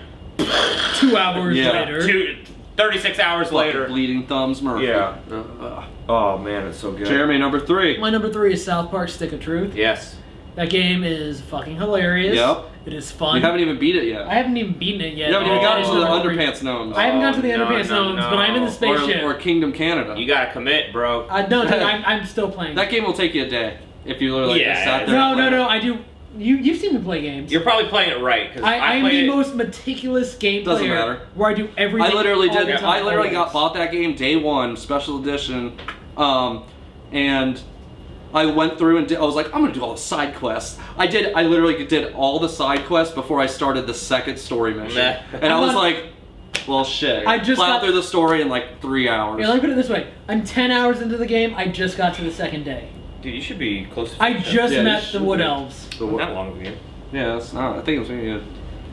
2 hours Yeah. later. 36 hours Fucking later. Bleeding Thumbs Murphy. Yeah. Uh, Oh man, it's so good. Jeremy, number 3. My number 3 is South Park Stick of Truth. Yes. That game is fucking hilarious. Yep. It is fun. You haven't even beat it yet. I haven't even beaten it yet. You haven't even Oh. gotten to the That is number three. Underpants Gnomes. I haven't gotten to the No, Underpants no, Gnomes, but I'm in the no. spaceship. Or Kingdom Canada. You gotta commit, bro. No, dude, I'm still playing. That game will take you a day if you literally Yeah. just sat there. No, and no, played no. it. I do. You've seen me play games. You're probably playing it right because I am played the it. most meticulous game Doesn't player. matter. Where I do everything. I literally all did. the time, I literally always. bought that game day one, special edition, and I went through and I was like, I'm gonna do all the side quests. I literally did all the side quests before I started the second story mission, Meh. and I was like, Well, shit. I just plowed got- through the story in like 3 hours. Yeah, let me put it this way. I'm 10 hours into the game. I just got to the second day. Dude, you should be close to I just Yeah, met you the should Wood be. Elves. Not that long of a game. Yeah, it's not. I think it was maybe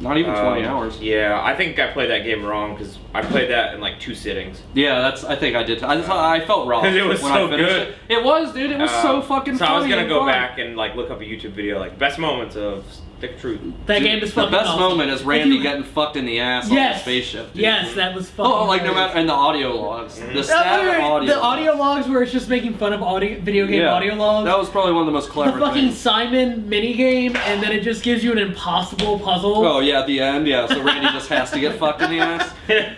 not even 20 hours. Yeah, I think I played that game wrong because I played that in like 2 sittings. Yeah, I think I did. I felt wrong. It was when so I finished good. It was, dude. It was so fucking So funny. I was gonna and go fun. back and like look up a YouTube video like best moments of Stick of Truth. That Dude, game is the fucking best awesome. moment is If Randy you- getting fucked in the ass on Yes. the spaceship. Dude. Yes, that was fucking. Oh, like no hilarious. matter and the audio logs, the That stab was- audio. the audio logs where it's just making fun of video game audio logs. That was probably one of the most the clever fucking things. Simon minigame, and then it just gives you an impossible puzzle. Oh yeah, at the end, yeah. So Randy just has to get fucked in the ass.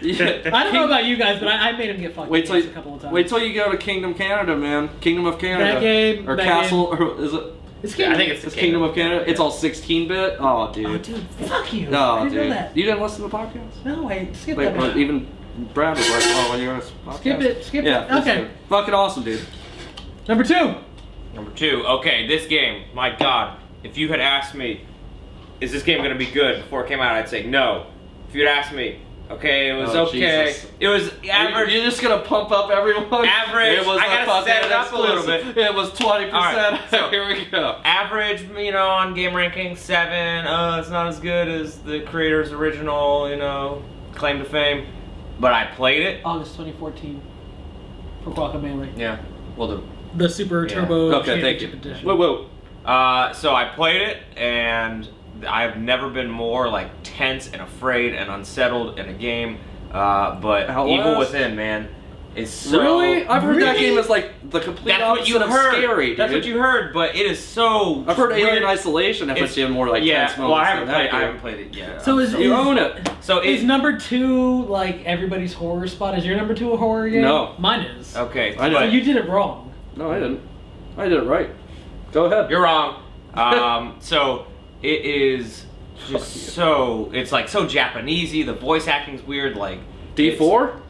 Yeah. I don't know about you guys, but I made him get fucked Wait in till the ass you, a couple of times. wait till you go to Kingdom Canada, man. Kingdom of Canada. That game, or that Castle, or is it? It's Yeah, I Kingdom. think it's It's Kingdom of Canada. It's all 16-bit. Oh, dude. Oh, dude, fuck you. No, I didn't dude. know that. You didn't listen to the podcast? No, I skipped Wait, that. but even Brad was like, "Oh, when you're on a podcast." Skip it. Skip Yeah. it. Okay. listen. Fucking awesome, dude. Number 2. Number 2. Okay, this game. My God, if you had asked me, is this game gonna be good before it came out? I'd say no. If you'd asked me, okay, it was Oh, okay. Jesus. It was average. You're just gonna pump up everyone. Average. It was I a gotta fucking set it up a little exclusive. bit. It was 20%. Alright, so- Here we go. Average, you know, on game ranking 7. It's not as good as the creator's original, you know, claim to fame. But I played it. August 2014. For Guacamelee. Yeah. Well, The Super Yeah. Turbo Okay, thank you. Championship Edition. Whoa. so I played it, and I've never been more like tense and afraid and unsettled in a game. But Outlast? Evil Within, man, is so. Really? I've heard that Really? game is like the complete That's what opposite you of heard. scary, dude. That's what you heard, but it is so. I've heard weird. Alien Isolation if it's even more like yeah. tense Well, moments I haven't than that played. I game. haven't played it yet. So is- You own it. So Is it, number 2 like everybody's horror spot? Is your number 2 a horror game? No. Mine is. okay. I So didn't. you did it wrong. No, I didn't. I did it right. Go ahead. You're wrong. So it is just so. It's like so Japanesey. The voice acting's weird. Like D4?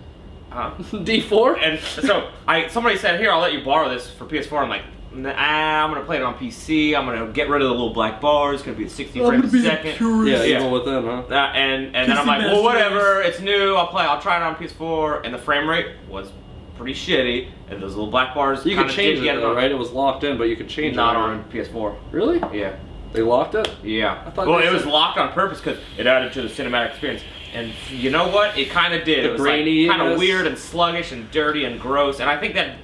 D4? And so somebody said, "Here, I'll let you borrow this for PS4." I'm like, nah, I'm gonna play it on PC. I'm gonna get rid of the little black bars. It's gonna be 60 frames a second. Yeah, Yeah. Evil Within, huh? And then I'm PC like, well, masters. whatever. It's new. I'll try it on PS4. And the frame rate was pretty shitty. And those little black bars. You could kinda change did it, get though, right? It was locked in, but you could change Not it. on PS4. Really? Yeah. They locked it? Yeah. I thought Well, they it was said- locked on purpose because it added to the cinematic experience. And you know what? It kind of did. The It was like graininess. kind of weird and sluggish and dirty and gross. And I think that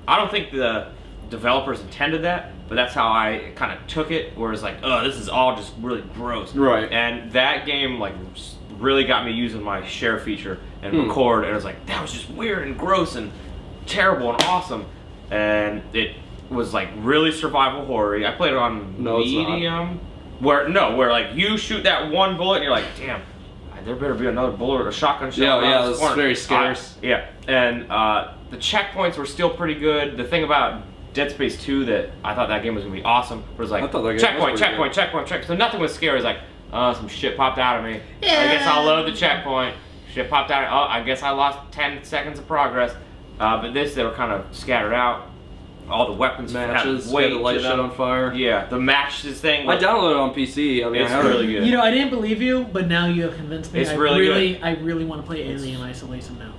I don't think the developers intended that, but that's how I kind of took it. Where it's like, oh, this is all just really gross. Right. And that game like really got me using my share feature and record. And it was like that was just weird and gross and terrible and awesome. And it was like really survival horror. I played it on No, it's not. medium. Where like you shoot that one bullet and you're like, damn, there better be another bullet or a shotgun shell. Yeah, around yeah, this it's corner. very scarce. Yeah, and the checkpoints were still pretty good. The thing about Dead Space 2 that I thought that game was gonna be awesome was like I thought that game was checkpoint, pretty checkpoint, checkpoint, checkpoint. So nothing was scary. It was like, oh, some shit popped out of me. I Yeah. guess I'll load the checkpoint. Shit popped out. Oh, I guess I lost 10 seconds of progress. But this, they were kind of scattered out. All the weapons Matches, had weight the light to shit them. on fire. Yeah, the matches thing. I downloaded it on PC. I mean, It's I have really good. You know, I didn't believe you, but now you have convinced me. It's really I really want to play Alien Isolation now.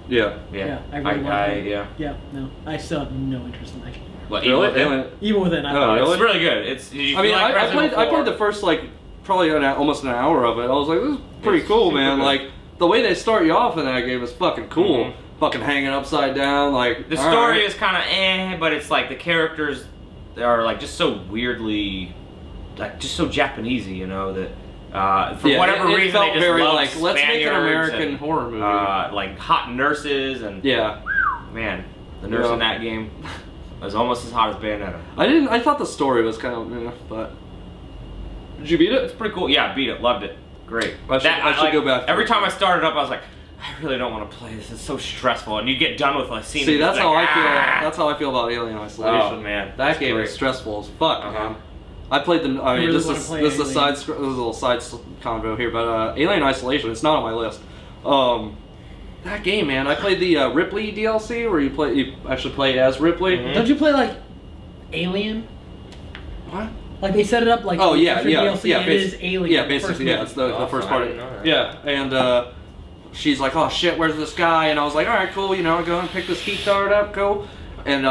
Yeah. Yeah, I really want to play. yeah. Yeah, no, I still have no interest in that game. What, Really? Evil Within? Alien- Even within, I Oh, thought really? It's really good. It's. Did you I mean, feel like I Resident played Evil the 4? first like probably almost an hour of it. I was like, this is pretty It's cool, super man. good. Like the way they start you off in that game is fucking cool. Mhm. Fucking hanging upside down, like The all story right. is kind of but it's like the characters are like just so weirdly, like just so Japanesey, you know that for Yeah, whatever it reason felt they just very love like let's make an Spaniards American and, horror movie. like hot nurses and Yeah, man, the nurse Yeah. in that game was almost as hot as Bayonetta. I thought the story was kind of, but did you beat It's it? pretty cool. Yeah, I beat it, loved it, great. I should go back. Every time I started up, I was like, I really don't want to play this. It's so stressful, and you get done with a scene. See, and that's it's how like, I feel. "Ah." That's how I feel about Alien Isolation. Oh, man, that that's game great. is stressful as fuck, Uh-huh. man. I played the. I mean, really this wanna is play this is a Alien. this is a little side convo here, but Alien Isolation. It's not on my list. That game, man. I played the Ripley DLC where you actually play as Ripley. Mhm. Don't you play like Alien? What? Like they set it up like Oh yeah, for DLC, DLC, yeah, and it is Alien. Yeah, the first basically, yeah. movie. It's the Awesome, first I part. didn't know that. Yeah, and she's like, oh shit, where's this guy? And I was like, all right, cool, you know, I go and pick this key card up, go. And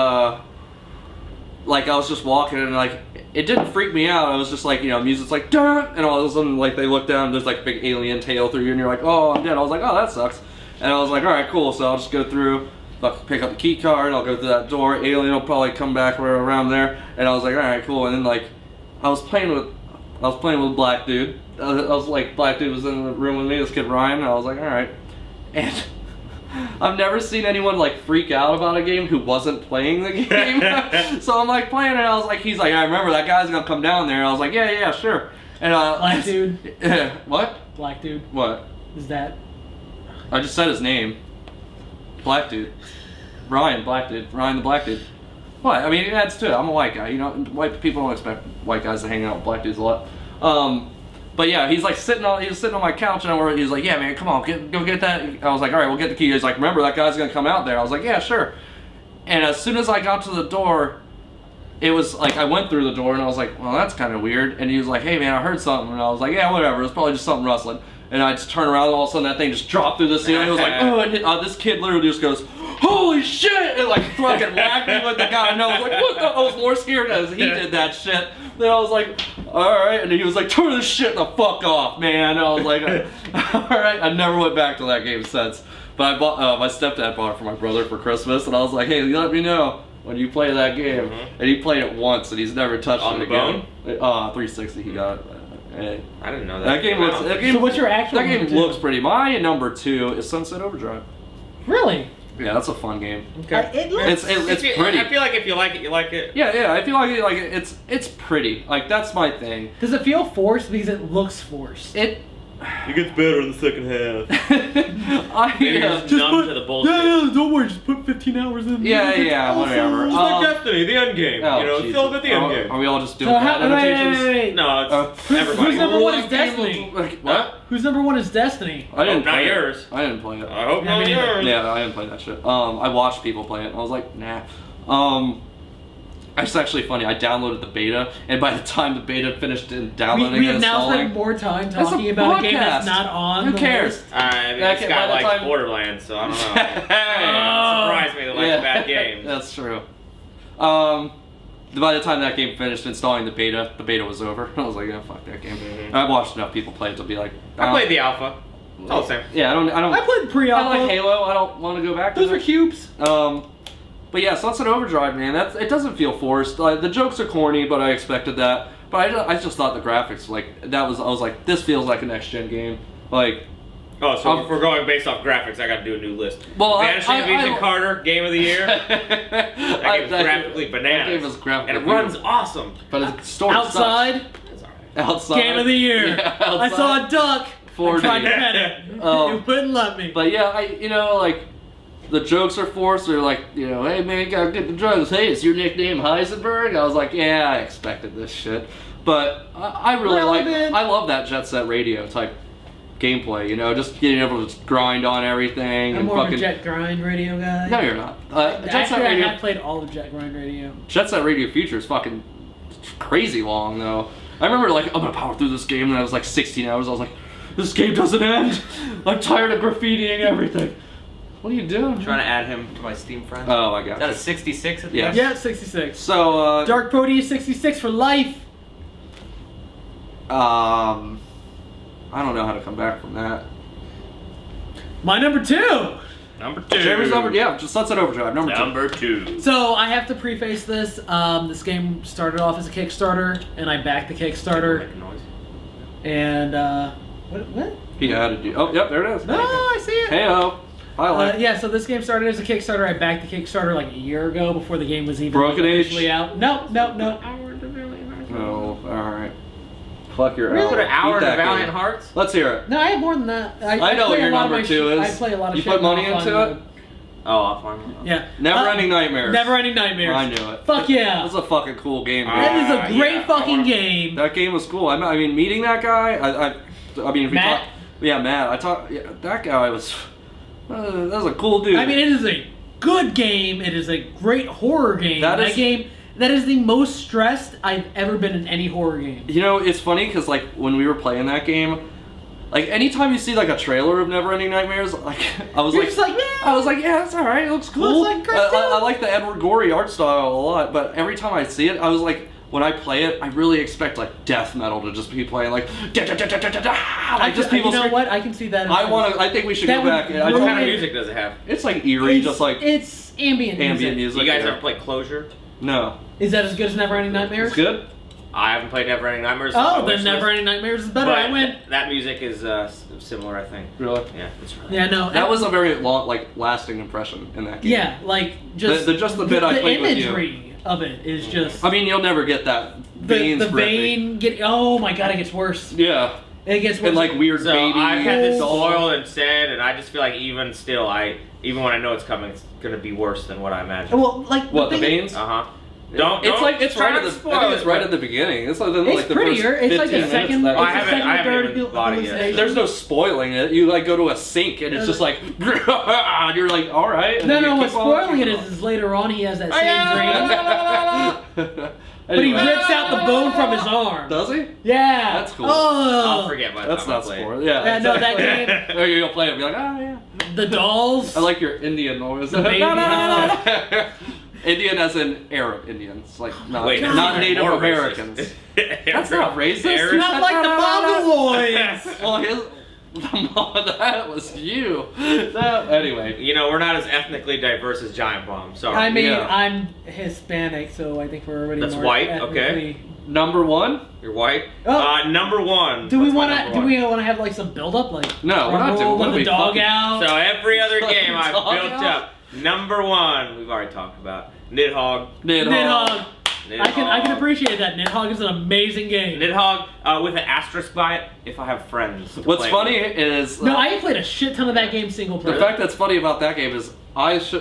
like I was just walking and like it didn't freak me out. I was just like, you know, music's like dun, and all of a sudden like they look down and there's like a big alien tail through you and you're like, oh, I'm dead. I was like, oh, that sucks. And I was like, all right, cool. So I'll just go through, pick up the key card, I'll go through that door, alien will probably come back around there. And I was like, all right, cool. And then like I was playing with Black Dude. I was like, Black Dude was in the room with me, this kid Ryan, and I was like, all right. And I've never seen anyone like freak out about a game who wasn't playing the game. So I'm like playing it, and I was like, he's like, I remember that guy's gonna come down there. And I was like, yeah, sure. And Black Dude. What? Black Dude. What? Is that? I just said his name. Black Dude. Ryan, Black Dude. Ryan the Black Dude. What? I mean, it adds to it. I'm a white guy. You know, white people don't expect white guys to hang out with black dudes a lot. But yeah, he was sitting on my couch, and he was like, yeah, man, come on, go get that. I was like, all right, we'll get the key. He's like, remember, that guy's gonna come out there. I was like, yeah, sure. And as soon as I got to the door, it was like, I went through the door, and I was like, well, that's kind of weird. And he was like, hey, man, I heard something. And I was like, yeah, whatever, it's probably just something rustling. And I just turned around, and all of a sudden, that thing just dropped through the ceiling. I was like, oh, and this kid literally just goes, holy shit! And like fucking whacked me with the gun. And I was like, what the? I was more scared as he did that shit. Then I was like, alright. And he was like, turn this shit the fuck off, man. And I was like, alright. I never went back to that game since. But I bought, my stepdad bought it for my brother for Christmas. And I was like, hey, let me know when you play that game. And he played it once and he's never touched it again. On 360 he got it. Hey. I didn't know that. That game looks. So what's your actual? That game looks pretty. My number 2 is Sunset Overdrive. Really? Yeah, that's a fun game. Okay. It looks. It's pretty. I feel like if you like it, you like it. Yeah, I feel like it's pretty. Like that's my thing. Does it feel forced because it looks forced? It gets better in the second half. Maybe just numb to the bullshit. Yeah, don't worry, just put 15 hours in. Yeah, whatever. It's like Destiny, the end game. Oh, you know, it's all about the end game. Are we all just doing So bad imitations? wait. No, it's everybody. Who's number 1 is Destiny? What? Who's number 1 is Destiny? I didn't not play yours. it. I didn't play it. I hope Yeah, not me neither. yours. Yeah, I didn't play that shit. I watched people play it and I was like, nah. It's actually funny. I downloaded the beta, and by the time the beta finished and downloading We and have now installing, spent more time That's a talking about a game that's podcast. not on. Who the cares? list. I mean, Okay, this guy by the likes time- Borderlands, so I don't know. Hey. Surprised me that likes bad games. That's true. By the time that game finished installing the beta was over. I was like, yeah, fuck that game. I watched enough people play it to be like, I played the alpha. It's all the same. Yeah, I don't. I played pre-alpha. I like Halo. I don't want to go back to Those that. are cubes. But yeah, Sunset Overdrive, man, it doesn't feel forced. Like, the jokes are corny, but I expected that. But I just thought the graphics, I was like, this feels like a next-gen game. Like, Oh, so if we're going based off graphics, I got to do a new list. Well, Vanishing of Ethan Carter, Game of the Year. That game's graphically bananas. That game is graphically and it runs awesome. But its story Outside. It's alright. Outside. Game of the Year. Yeah, I saw a duck. 4D. I tried to pet it. It wouldn't let me. But yeah, the jokes are forced. They're like, hey man, you gotta get the drugs. Hey, is your nickname Heisenberg? I was like, yeah, I expected this shit. But I really I love that Jet Set Radio type gameplay. Just getting able to just grind on everything. I'm and more fucking... of a Jet Grind Radio guy. No, you're not. Actually, I have played all of Jet Grind Radio. Jet Set Radio Future is fucking crazy long though. I remember I'm gonna power through this game, and I was like 16 hours. I was like, this game doesn't end. I'm tired of graffitiing everything. What are you doing? I'm trying to add him to my Steam friends. Oh, I got Is that a 66 at the Yeah. end? Yeah, 66. So, Dark Pody is 66 for life. I don't know how to come back from that. My number 2. Number 2. Jeremy's just Sunset Overdrive, number 2. So I have to preface this. This game started off as a Kickstarter, and I backed the Kickstarter. Make a noise. And what? He added you. Oh, yep, there it is. No, I see it. Hey-o. Highlight. Yeah, so this game started as a Kickstarter. I backed the Kickstarter like a year ago before the game was even Broken Age? officially out. No. Oh, alright. Fuck your Really? Put an hour Eat into that Valiant game. Hearts? Let's hear it. No, I have more than that. I know what play your a lot of number my 2 is. I play a lot of You shit. put money offline into it? mode. Oh, offline. Yeah. Never-ending Nightmares. Never-ending Nightmares. I knew it. Fuck yeah. That's a fucking cool game, dude. That is a great yeah, fucking game. That game was cool. I mean, meeting that guy, I mean, if we Matt? talk, yeah, Matt. That guy was, that was a cool dude. I mean, it is a good game. It is a great horror game. That is the most stressed I've ever been in any horror game. It's funny because when we were playing that game, like anytime you see like a trailer of Neverending Nightmares, like I was You're like, just like, yeah, it's all right. It looks cool. like cartoon. I like the Edward Gorey art style a lot, but every time I see it, I was like, when I play it, I really expect like death metal to just be playing like da da da da da da da. Like just people. You know what? I can see that. I think we should go back. What kind of music does it have? It's like eerie, just like it's ambient music. You guys ever play Closure? No. Is that as good as Neverending Nightmares? It's good. I haven't played Neverending Nightmares. Oh, then Neverending Nightmares is better. I win. That music is similar, I think. Really? Yeah, it's really. Yeah, no. That was a very long, like, lasting impression in that game. Yeah, like just the bit I played with you. The imagery of it is just. I mean, you'll never get that. The vein get. Oh my god, it gets worse. Yeah. It gets worse. And like weird So baby. I've had this spoiled and said, and I just feel like even still, even when I know it's coming, it's gonna be worse than what I imagined. Well, like What, the veins? It's right at the. I think it's right at the beginning. It's like the it's the prettier. first It's like the 15 second. minutes It's of that. the second I or third haven't even bought it yet. hallucination. There's no spoiling it. You like go to a sink and it's just like, and you're like, all right. And No, then you what's keep on spoiling it keeping is later on he has that same dream, on. but he Anyway. rips out the bone from his arm. Does he? Yeah, That's cool. Oh, I'll forget my That's time I not played. spoiler. Yeah. Yeah, no, that exactly. game. Or you'll play it and be like, oh yeah. The dolls. I like your Indian noise. The baby. No. Indian as in Arab Indians, like not, Wait, not Native more Americans. racist. That's not racist. Not like the Mongoloids. Well, that was you. Anyway. You know, we're not as ethnically diverse as Giant Bomb. Sorry. I mean, Yeah. I'm Hispanic, so I think we're already That's more white, ethnically- Number one? You're white. Oh. Number one. Do we What's my want number to? Do one? we want to have like some build up, like No, we're not drum doing- roll what with are the we dog fucking- out? So every other Fucking game I've dog built out. up. Number one, we've already talked about. Nidhogg. Nidhogg. I can appreciate that. Nidhogg is an amazing game. Nidhogg with an asterisk by it. If I have friends. to What's play funny with. is No, I played a shit ton of that game single player. the fact that's funny about that game is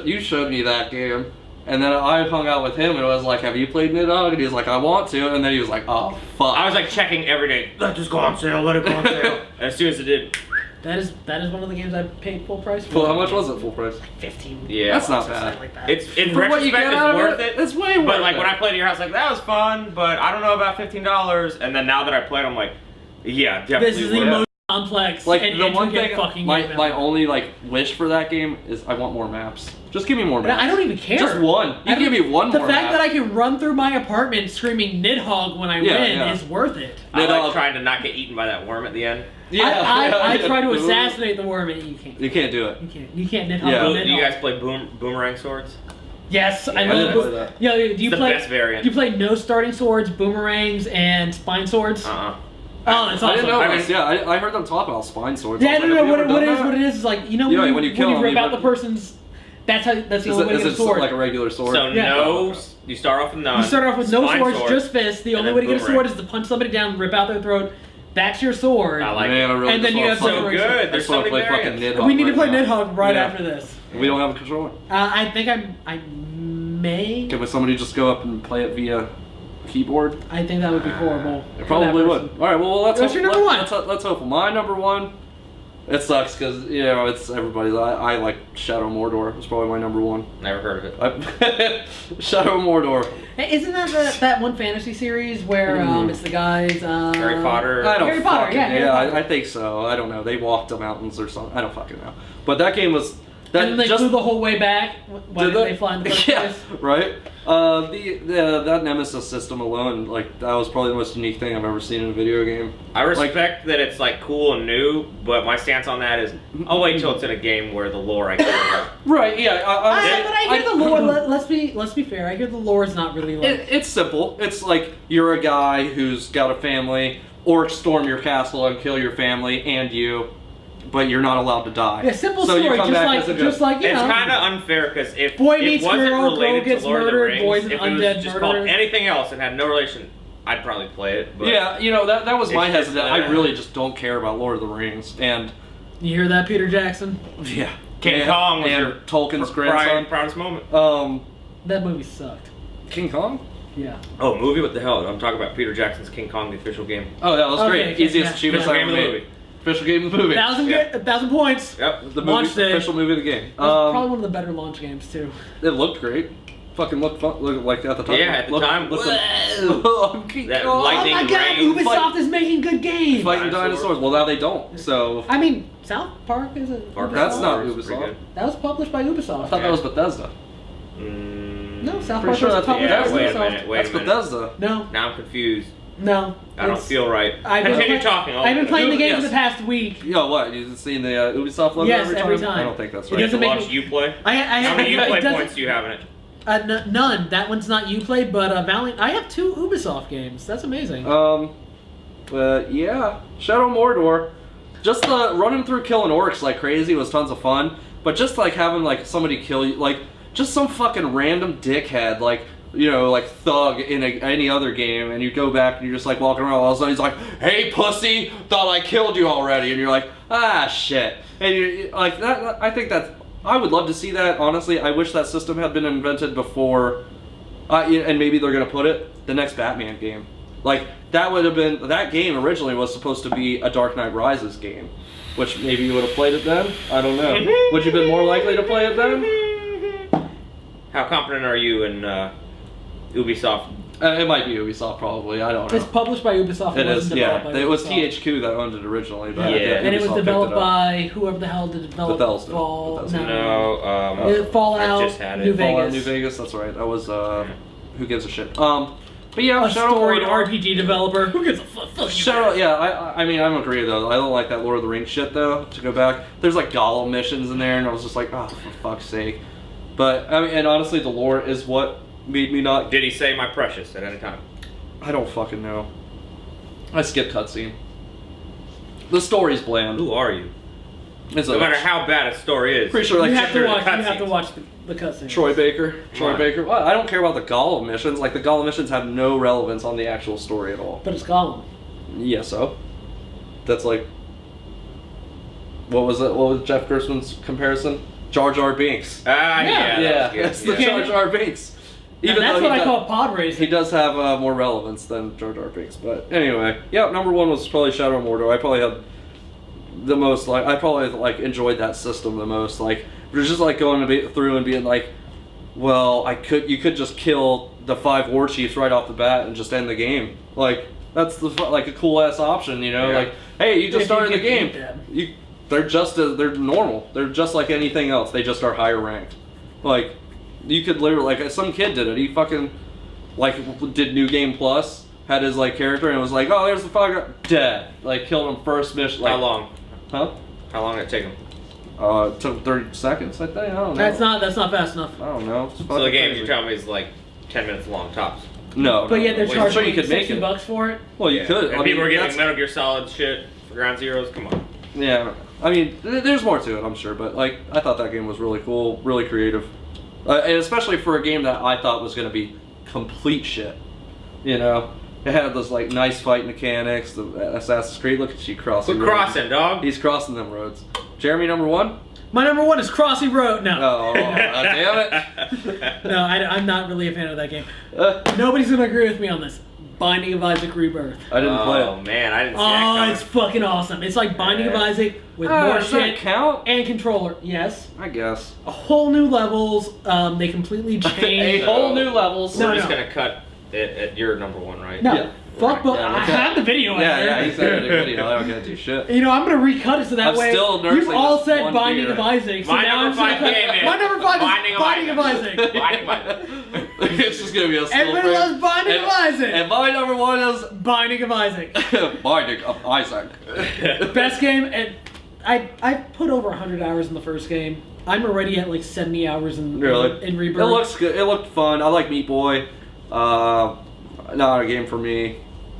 you showed me that game, and then I hung out with him and was like, "Have you played Nidhogg?" And he was like, "I want to," and then he was like, "Oh fuck." I was like checking every day. Let this go on sale. Let it go on sale. And as soon as it did. that is one of the games I paid full price for. Well, how much was it full price? 15. Yeah. That's not Something bad. like that. It's in For what you retrospect, get out it's of worth it. It's way worth But like it. when I played at your house, like that was fun. But I don't know about $15. And then now that I played, I'm like, yeah, definitely. This is the worth it. most complex. Like and the one intricate thing, fucking my game my ever. only like wish for that game is I want more maps. Just give me more maps. I don't even care. Just one. You can give me one The more fact map. that I can run through my apartment screaming Nidhogg when I Yeah, win yeah. is worth it. I like Nidhogg. trying to not get eaten by that worm at the end. I try to Ooh. assassinate the worm and you can't. You can't do it. You can't Nidhogg. Yeah. Nidhogg. Do you guys play boomerang swords? Yes, I Yeah, know. I didn't play that. Yeah, do you the play? best variant. Do you play no starting swords, boomerangs, and spine swords? Oh, it's I awesome. didn't know. I mean- this. Yeah, I heard them talk about spine swords. Yeah, I was no, like, no. have you What ever it done is, that? what it is like you know Yeah, when when you you kill them, rip you out the rip- person's. That's the Is only way to it get a sword. like a regular sword? So Yeah. no, you start off with none. You start off with no spine swords, sword, just fists. The and only then way to get a boomerang. sword is to punch somebody down, rip out their throat. That's your sword. I like Man, I it. really And then just you wanna have play- so So Boomerang good. sword. I There's just so want to many play fucking variants. Nidhogg. We need to play right now. Nidhogg right Yeah. after this. We don't have a controller. I think I may. Can somebody just go up and play it via keyboard? I think that would be horrible. It for probably that would. person. All right. Well, let's. What's hope, your number one? Let's hope. My number one. It sucks because it's everybody's. I like Shadow Mordor. It's probably my number one. Never heard of it. Shadow Mordor. Hey, isn't that that one fantasy series where it's the guys? Harry Potter. I don't Harry Potter, fucking, yeah, Harry Potter. I think so. I don't know. They walked the mountains or something. I don't fucking know. But that game was. And then they just, flew the whole way back. Why did they fly in the first yeah, place? right. That Nemesis system alone, like that was probably the most unique thing I've ever seen in a video game. I respect that it's like cool and new, but my stance on that is I'll wait till it's in a game where the lore I care about. Right. Yeah. But I hear the lore. Let's be fair. I hear the lore is not really like. It's simple. It's like you're a guy who's got a family. Orcs storm your castle and kill your family and you, but you're not allowed to die. Yeah, simple so story. You come back as a Just like you It's know. kind of unfair because if Boy it meets wasn't girl, girl related gets to Lord murdered, of the Rings, boy's an if it was undead just murderer. called anything else and had no relation, I'd probably play it. But Yeah, that was my It's just, hesitation. I really just don't care about Lord of the Rings, and You hear that, Peter Jackson? yeah, King Kong was and your Tolkien's grandson. proudest moment. That movie sucked. King Kong. Yeah. Oh, movie? What the hell? I'm talking about Peter Jackson's King Kong, the official game. Oh, that was Okay, great. okay, Easiest yeah. achievement Official I game ever of the made. movie. Official game of the movie. 1,000 points. Yep. The Launch movie, day. official movie of the game. That's probably one of the better launch games too. It looked great. fucking look like at the time. Yeah, at the time. Look, That Oh lightning my god, rain. Ubisoft is making good games! Fighting dinosaurs. Well, now they don't. So I mean, South Park is a Far Cry That's not 4 is pretty Ubisoft. good. That was published by Ubisoft. I thought that was Bethesda. No, South Pretty Park sure was that's published Yeah, by wait a Ubisoft. minute. Wait That's a minute. Bethesda. No, Now I'm confused. no. I don't it's- feel right. I've been Continue play- talking. I've been playing the game Yes. for the past week. Yo, what? You've seen the Ubisoft logo Yes, every every time? time. I don't think that's It right. You doesn't to make watch me- you play? I How many it Uplay doesn't- points do you have in it? None. That one's not Uplay, but Valiant. I have 2 Ubisoft games. That's amazing. Yeah. Shadow Mordor. Just running through killing orcs like crazy was tons of fun. But just like having like somebody kill you, like just some fucking random dickhead, like, you know, like thug in any other game, and you go back and you're just like walking around, all of a sudden he's like, "Hey pussy, thought I killed you already," and you're like, "Ah shit," and you're like that. I think that's. I would love to see that. Honestly, I wish that system had been invented before. And maybe they're gonna put it the next Batman game. Like that would have been that game originally was supposed to be a Dark Knight Rises game, which maybe you would have played it then. I don't know. Would you have been more likely to play it then? How confident are you in Ubisoft? It might be Ubisoft, probably. I don't know. It's published by Ubisoft. It is, wasn't yeah. developed by It was Ubisoft. THQ that owned it originally, but Yeah. And it was Ubisoft picked developed up. by whoever the hell did develop Bethesda. Fall. Bethesda. No, Fallout. I just had it. New Fallout Vegas. New Vegas. That's right. That was who gives a shit. But yeah, A Shadow storied Mordor. RPG developer. Who gives a fuck? Fuck you. Shadow, yeah, I mean, I'm agree though. I don't like that Lord of the Rings shit though. To go back, there's like Gollum missions in there, and I was just like, oh, for fuck's sake. But I mean, and honestly, the lore is what made me not. Did he say my precious at any time? I don't fucking know. I skipped cutscene. The story's bland. Who are you? It's No matter how bad a story is. pretty sure like You have to the watch. You have cutscenes. to watch the cutscenes. Troy Baker. Troy Why? Baker. Well, I don't care about the Gollum missions. Like the Gollum missions have no relevance on the actual story at all. But it's Gollum. Yeah, so that's like, what was it? What was Jeff Gerstmann's comparison? Jar Jar Binks. Ah, yeah. Yeah, that it's was the good. Jar Jar Binks. And that's though what he I does- call pod He racing. does have more relevance than Jar Jar Binks, but anyway, yeah. Number 1 was probably Shadow Mordor. I probably had the most like I probably like enjoyed that system the most. Like it was just like going through and being like, well, you could just kill the 5 war chiefs right off the bat and just end the game. Like that's like a cool ass option, you know? Yeah. Like, hey, you just If you started the can beat game. them. They're normal. They're just like anything else. They just are higher ranked. Like you could literally like some kid did it. He fucking like did New Game Plus, had his like character and was like, oh, there's the fucker dead. Like killed him first mission. Like, How long? Huh? How long did it take him? It took 30 seconds, I think. I don't know. That's not fast enough. I don't know. It's So the fucking game crazy. you're telling me is like 10 minutes long tops. No. But no, yeah, they're no. Wait, I'm sure charging you could make it. $60 for it. Well, you Yeah. could. And I people mean, are getting that's- Metal Gear Solid shit for Ground Zeroes. Come on. Yeah. I mean, there's more to it, I'm sure. But like, I thought that game was really cool, really creative, and especially for a game that I thought was going to be complete shit. You know, it had those like nice fight mechanics. The Assassin's Creed. Look at you crossing. Quit roads. crossing, dog. He's crossing them roads. Jeremy, number 1. My number 1 is Crossy Road. No, Oh, damn it. no, I'm not really a fan of that game. Uh, Nobody's gonna agree with me on this. Binding of Isaac Rebirth. I didn't play Oh it. man, I didn't see that Oh, coming. it's fucking awesome. It's like Binding of Yeah. Isaac with more Does that shit count? and controller. Yes. I guess. A whole new levels. They completely A changed. whole new levels. We're No, just no. gonna cut it at your number 1, right? No. Yeah. Fuck, but Yeah, I look at- have the video in Yeah, there. yeah, he's editing a video. I don't gotta do shit. You know, I'm gonna recut it so that I'm way still nursing you've all this said one Binding beer. of Isaac. So My now number I'm 5 gonna- game is My number 5 Binding is of Binding of Isaac. Isaac. Binding of Isaac. It's just gonna be a still Everybody frame. loves Binding of Isaac. And my number 1 is Binding of Isaac. Binding of Isaac. Best game, and I put over 100 hours in the first game. I'm already at like 70 hours in Really? in Rebirth. It looks good. It looked fun. I like Meat Boy. Not a game for me.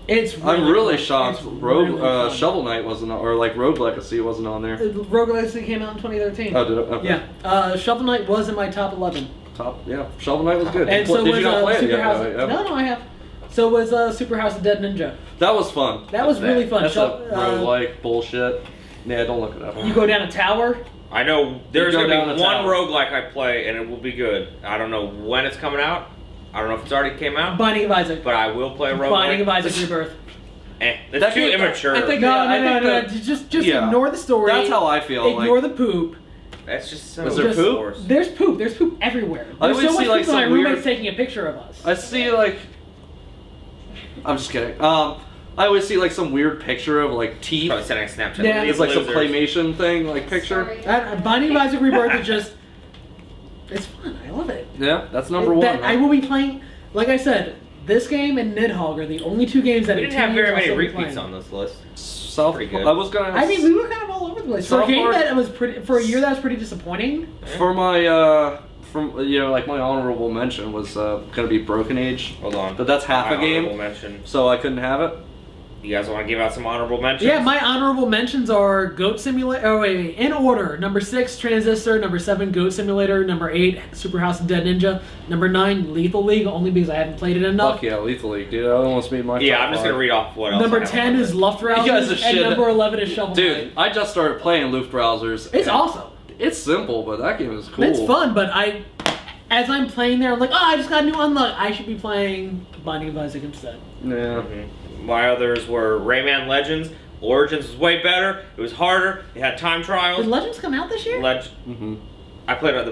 It's really I'm really fun. shocked. It's really fun. Shovel Knight wasn't, or like Rogue Legacy wasn't on there. Rogue Legacy came out in 2013. Oh, did it? Okay. Yeah. Shovel Knight was in my top 11. Top. Yeah. Shovel Knight was good. And Did so you was not play it Super yet? House. Yeah. No, I have. So was Super House of Dead Ninja. That was fun. That was really fun. That's Shovel- a roguelike bullshit. Yeah, don't look it up. You go down a tower. I know there's You go gonna down be the one tower. roguelike I play and it will be good. I don't know when it's coming out. I don't know if it's already came out. Binding of Isaac. But I will play a roguelike. Binding of Isaac Rebirth. It's That too game- immature. I think- No, I no, think no. that- Just yeah. ignore the story. That's how I feel. Ignore Like, the poop. That's just so. Is there Just- poop? forced. There's poop. There's poop everywhere. I There's always so much see, like, poop that my some weird- roommate's taking a picture of us. I see like. I'm just kidding. I always see like some weird picture of like teeth. Probably sending a Snapchat. Yeah. It's like some Losers. claymation thing, like picture. Sorry. Binding of Isaac Rebirth is just. It's fun. I love it. Yeah, that's number one. That, I will be playing. Like I said, this game and Nidhogg are the only two games that We in didn't have 10 very years I'll many still be repeats playing. on this list. South. Pretty good. I was gonna. I mean, we were kind of all over the place. For a South game Park- that was pretty, for a year that was pretty disappointing. For my from like my honorable mention was gonna be Broken Age, Hold on. but that's half My a game, honorable mention. so I couldn't have it. You guys want to give out some honorable mentions? Yeah, my honorable mentions are Goat Simulator. Oh wait, in order: number 6, Transistor; number 7, Goat Simulator; number 8, Super House of Dead Ninja; number 9, Lethal League, only because I haven't played it enough. Fuck yeah, Lethal League, dude. That almost made my. Yeah, top I'm just five. gonna read off what else. Number I have 10 on my is list. You guys are Luftrausers, and shit. number 11 is Shovel Dude, Knight. I just started playing Luftbrausers. It's and awesome. It's simple, but that game is cool. It's fun, but as I'm playing there, I'm like, oh, I just got a new unlock. I should be playing Binding of Isaac instead. Yeah. Mhm. My others were Rayman Legends. Origins was way better. It was harder. It had time trials. Did Legends come out this year? Mm-hmm. I played I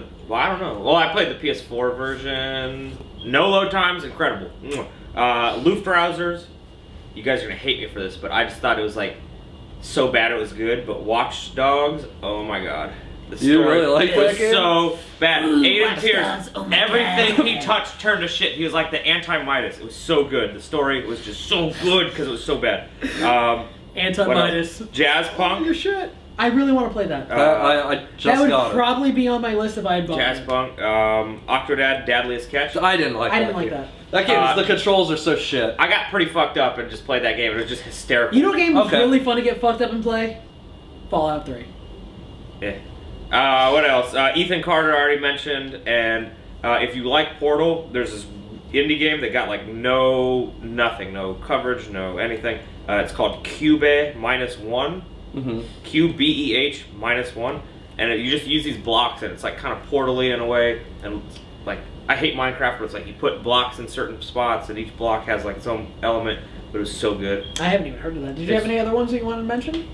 don't know. Well, I played the PS4 version. No load times, incredible. Luftbrausers. You guys are gonna hate me for this, but I just thought it was like so bad it was good. But Watch Dogs, oh my god. The story You really like was that game? so bad. Aiden Watch Pierce, Dogs, oh my everything God. he touched turned to shit. He was like the anti-Midas. It was so good. The story was just so good because it was so bad. Anti-Midas. Jazz Oh, Punk. your shit. I really want to play that. I That just would got it. probably be on my list if I had bought Jazz it. Punk. Octodad, Dadliest Catch. I didn't like. I that didn't like game. that. That game, Uh, the controls are so shit. I got pretty fucked up and just played that game. It was just hysterical. You know what game was Okay. really fun to get fucked up and play? Fallout 3. Yeah. What else? Ethan Carter I already mentioned, and if you like Portal, there's this indie game that got like nothing, no coverage, no anything. It's called Cube -1. Mm-hmm. QBEH -1, and you just use these blocks, and it's like kind of portally in a way, and like I hate Minecraft, but it's like you put blocks in certain spots, and each block has like its own element. But it was so good. I haven't even heard of that. Did you have any other ones that you wanted to mention?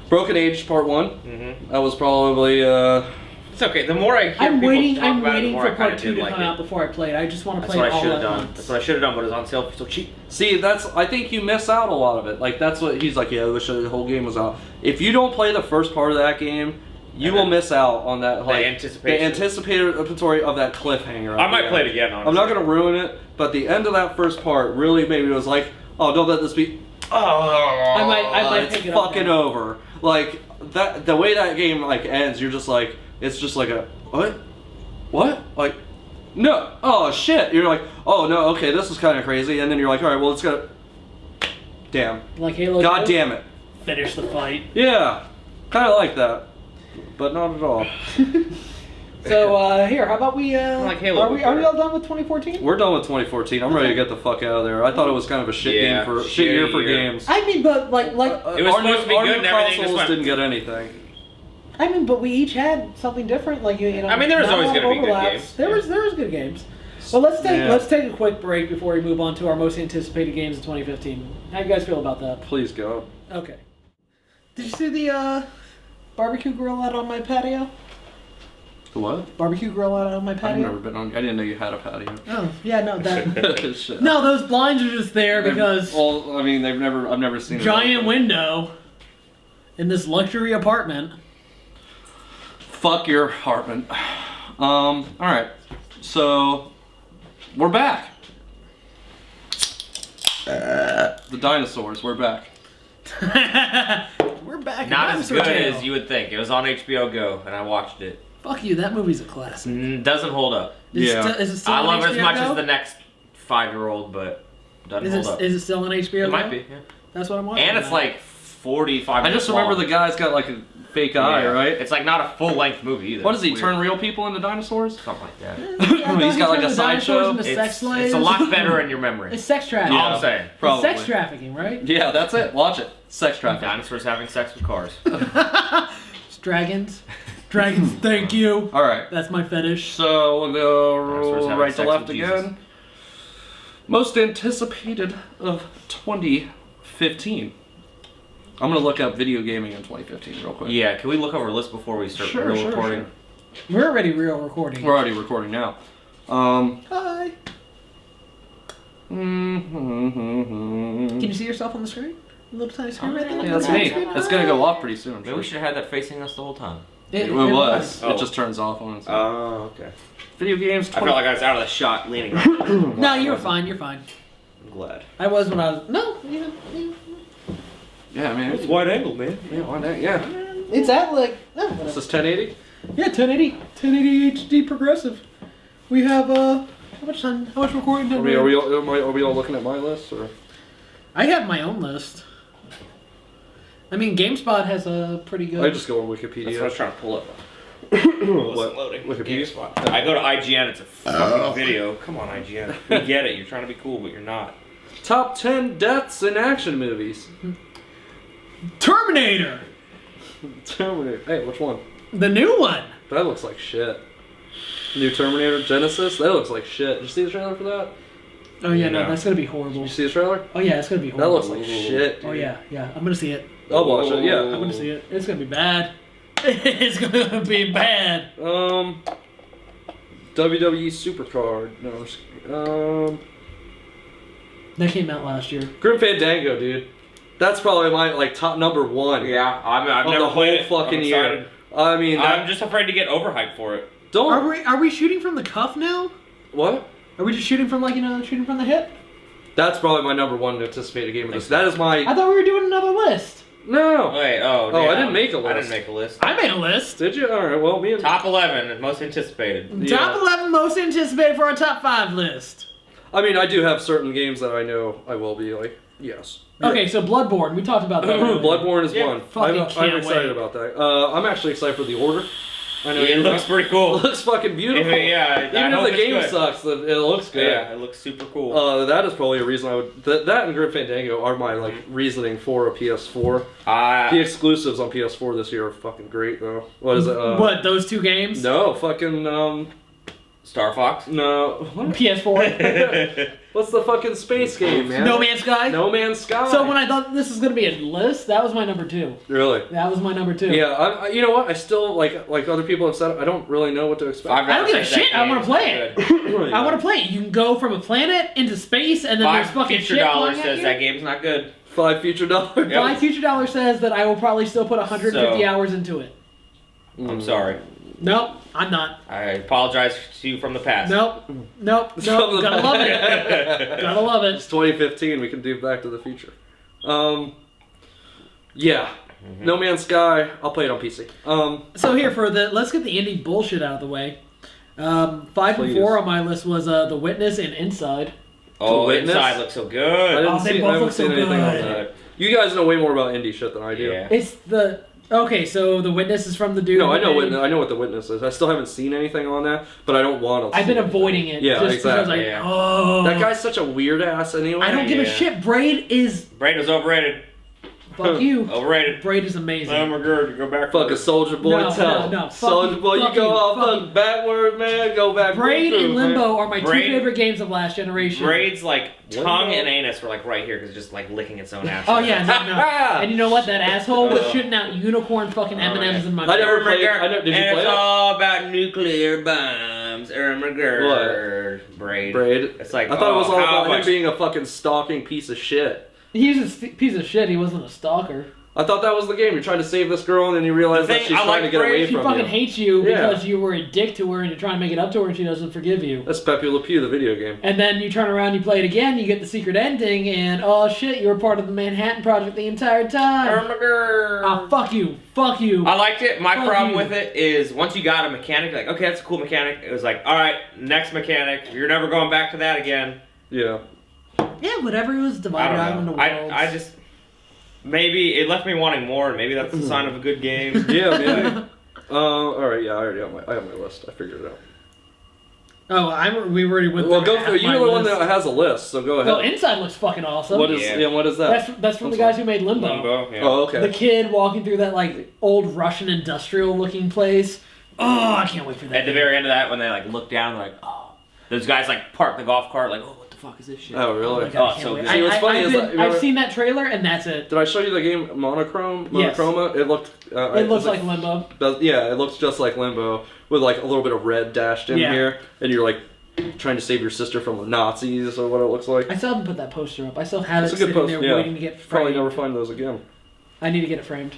Broken Age Part 1. Mm-hmm. That was probably. It's okay. The more I hear I'm people waiting. talk I'm about it, the waiting more for I kind part of 2 did to like come it. out before I play it. I just want to That's play what it I all should at have done. once. That's what I should have done, but it was on sale for so cheap. See, I think you miss out a lot of it. Like, that's what he's like, yeah, I wish the whole game was out. If you don't play the first part of that game, you And will then miss out on that, like, anticipation. the anticipatory of that cliffhanger. I at might the play end. it again, honestly. I'm not going to ruin it, but the end of that first part really made me was like, oh, don't let this be. Oh, I might it's pick it up fucking then. over. Like, that, the way that game, like, ends, you're just like, it's just like a, what? Like, no. Oh, shit. You're like, oh, no, okay, this is kind of crazy. And then you're like, all right, well, let's go. Damn. Like Halo. God 2? damn it. Finish the fight. Yeah. Kind of like that. But not at all. So here, how about we? like Halo are we better. all done with 2014? We're done with 2014. I'm ready to get the fuck out of there. I thought it was kind of a shit Yeah, game for shit shit year for year. games. I mean, but like It was our supposed new, to be our good new and everything just consoles went- didn't get anything. I mean, but we each had something different. Like you know. I mean, there was not a always lot of gonna be good overlaps. games. There was good games. But let's take a quick break before we move on to our most anticipated games of 2015. How you guys feel about that? Please go. Okay. Did you see the barbecue grill out on my patio? The what? Barbecue grill out on my I've patio? never been on. I didn't know you had a patio. Oh, yeah, no, that. Shit. No, those blinds are just there because Well, I mean, I've never seen it. giant window in this luxury apartment. Fuck your apartment. All right. So we're back. The dinosaurs. We're back. We're back. in Not as Dinosaur good Tale. as you would think. It was on HBO Go, and I watched it. Fuck you, that movie's a classic. Doesn't hold up. Is Yeah. It is it still I on love it as HBO much Go? as the next 5-year-old, but doesn't Is hold it, up. is it still on HBO? It might Go? be. Yeah. That's what I'm watching. And it's now. like 45 I just minutes remember long. the guy's got like a fake eye, Yeah. right? It's like not a full-length movie either. What does he It's turn weird. real people into dinosaurs? Something like that. He's got like a Dinosaurs sideshow. into sex slaves. It's a lot better in your memory. It's sex trafficking. All I'm saying. Probably. It's sex trafficking, right? Yeah, that's it. Watch it. Sex trafficking. Dinosaurs having sex with cars. It's dragons. Dragons, thank you. All right. That's my fetish. So we'll Dinosaurs go having right to sex left with Jesus. again. Most anticipated of 2015. I'm gonna look up video gaming in 2015 real quick. Yeah, can we look over a list before we start real recording? Sure. We're already real recording. We're already recording now. Hi. Can Can you see yourself on the screen? A little tiny screen right there? Yeah, that's me. It's gonna go off pretty soon. Maybe we should have had that facing us the whole time. It was. Oh. It just turns off on its own. Oh, okay. Video games. I felt like I was out of the shot leaning. No, you're fine. You're fine. I'm glad. I was when I was. No, Yeah, I mean, It's wide angle, man. yeah, why not? Yeah. it's at like. No, This is 1080. yeah, 1080 HD progressive. We have how much time? How much recording time? Are we all looking at my list or? I have my own list. I mean, GameSpot has a pretty good. I just go on That's what I Wikipedia. was trying to pull up. What? Loading. Wikipedia? GameSpot. I go to IGN, it's a fucking video. Come on, IGN. We get it, you're trying to be cool, but you're not. Top 10 deaths in action movies. Terminator, Terminator. Hey, which one? the new one. That looks like shit. New Terminator Genesis. That looks like shit. Did you see the trailer for that? Oh yeah, no, No. that's gonna be horrible. Did you see the trailer? Oh yeah, it's gonna be That horrible. looks like shit. Dude. Oh yeah, yeah. I'm gonna see it. I'll watch it. Yeah. I'm gonna see it. It's gonna be bad. It's gonna be bad. WWE Supercard. No. I'm just- That came out last year. Grim Fandango, dude. That's probably my like top number one. Yeah, I've of never the played whole it. fucking I'm year. excited. I mean, I'm just afraid to get overhyped for it. don't. Are we shooting from the cuff now? What? Are we just shooting from like shooting from the hip? That's probably my number one anticipated game of this. That is my. I thought we were doing another list. No. Wait, oh, Oh, I damn. didn't make a I list. didn't make a list. I made a list. Did you? All right. Well, me and Top 11, most anticipated. Yeah. Top 11 most anticipated for our top 5 list. I mean, I do have certain games that I know I will be like, yes. Okay, so Bloodborne. We talked about that. earlier. Bloodborne is Yeah, one. fucking I'm can't excited wait. about that. I'm actually excited for The Order. I know It you're looks not. pretty cool. It looks fucking beautiful. Yeah, Even if the game sucks, it looks good. Yeah, it looks super cool. That is probably a reason I would. That and Grim Fandango are my like reasoning for a PS4. The exclusives on PS4 this year are fucking great though. What is it? What, those two games? No, fucking Star Fox? no. What? PS4. What's the fucking space game, man? No Man's Sky? No Man's Sky. So when I thought this was going to be a list, that was my number 2. Really? That was my number 2. Yeah, you know what? I still like other people have said. I don't really know what to expect. I don't give a shit. I want to play it. I want to play it. You can go from a planet into space, and then there's fucking Future shit Dollar flying at says you. that game's not good. $5 future dollars. Yep. My future dollar says that I will probably still put 150 So- hours into it. I'm sorry. Nope, I'm not. I apologize to you from the past. Nope. Gotta love it. Gotta love It's it. 2015. We can do Back to the Future. Yeah. No Man's Sky. I'll play it on PC. So here let's get the indie bullshit out of the way. 5 and Please. 4 on my list was The Witness and Inside. Oh, The Witness? Inside looks so I good. didn't Oh, they see. both I haven't look so seen anything on good. that. You guys know way more about indie shit than I do. Yeah. It's okay. So The Witness is from the dude. No, I know who what made- I know what The Witness is. I still haven't seen anything on that, but I don't want to. I've been avoiding it. Yeah, just exactly. Because Yeah. oh, That guy's such a weird ass anyway. I don't give a Yeah. shit. Braid is Braid was overrated. fuck you. Overrated. Braid is amazing. I'm a girl to go back. Fuck a Soldier Boy No, tell. no, fuck Soldier you, Boy, you fuck go you, all fuck fucking backward, man. Go back. Braid and Limbo are my two Braid- favorite games of last generation. Braid's like Limbo? tongue and anus were like right here because it's just like licking its own ass. Oh yeah, no. And you know what? That asshole was shooting out unicorn fucking M&Ms in my I never mouth. played. Did you and play it's it? all about nuclear bombs. Braid. Braid. It's like I thought it was all how about him much- being a fucking stalking piece of shit. He's a piece of shit. He wasn't a stalker. I thought that was the game. You're trying to save this girl, and then you realize The that thing she's I trying to like get away Braid, She from fucking you. hates you Yeah. because you were a dick to her and you're trying to make it up to her and she doesn't forgive you. That's Pepe Le Pew, the video game. And then you turn around, you play it again, you get the secret ending, and oh shit, you were part of the Manhattan Project the entire time. Oh, fuck you. Fuck you. I liked it. My Fuck problem you. with it is once you got a mechanic, you're like, okay, that's a cool mechanic. It was like, all right, next mechanic. You're never going back to that again. Yeah. Yeah, whatever. It was I divided out don't into know. worlds. I just maybe it left me wanting more, and maybe that's a sign of a good game. Yeah, maybe. All right. Yeah, I already have I have my list. I figured it out. We already went Well, through go half through. my You're the one list. that has a list, so go ahead. Well, Inside looks fucking awesome. What is? Yeah. Yeah. What is that? That's from the guys who made Limbo. Limbo, yeah. Oh, okay. The kid walking through that like old Russian industrial looking place. Oh, I can't wait for that. At the very end of that, when they like look down, they're like, oh, those guys like park the golf cart, like, oh, what the fuck is this shit? Oh, really? my God, I Oh, can't so wait. good. See, what's funny is, like, I've remember- seen that trailer and that's it. Did I show you the game Monochroma? Yes. It looked. It looks like Limbo. Yeah, it looks just like Limbo with like a little bit of red dashed in here, and you're like trying to save your sister from the Nazis or what it looks like. I still haven't put that poster up. I still have It's it a good sitting poster. there Yeah. waiting to get framed. Probably never find those again. I need to get it framed.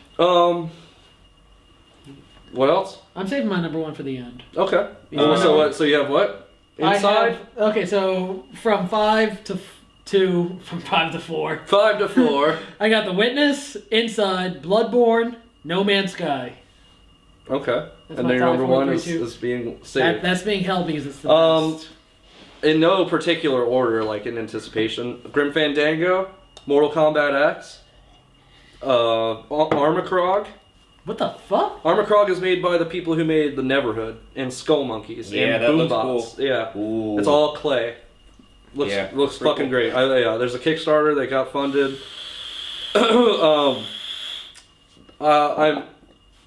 What else? I'm saving my number 1 for the end. Okay. Yeah. So what? So you have what? Inside. Okay, so from 5 to 4. 5 to 4. I got The Witness, Inside, Bloodborne, No Man's Sky. Okay. That's And my then your 5, number 4, 1 3, is 2. being saved. That's being held because it's the best. In no particular order, like in anticipation, Grim Fandango, Mortal Kombat X, Armacrog. What the fuck? Armacrog is made by the people who made the Neverhood and Skull Monkeys Yeah, and that looks Boombots. cool. Yeah, Ooh. it's all clay. Looks Yeah, looks pretty fucking cool. great. There's a Kickstarter that got funded. I'm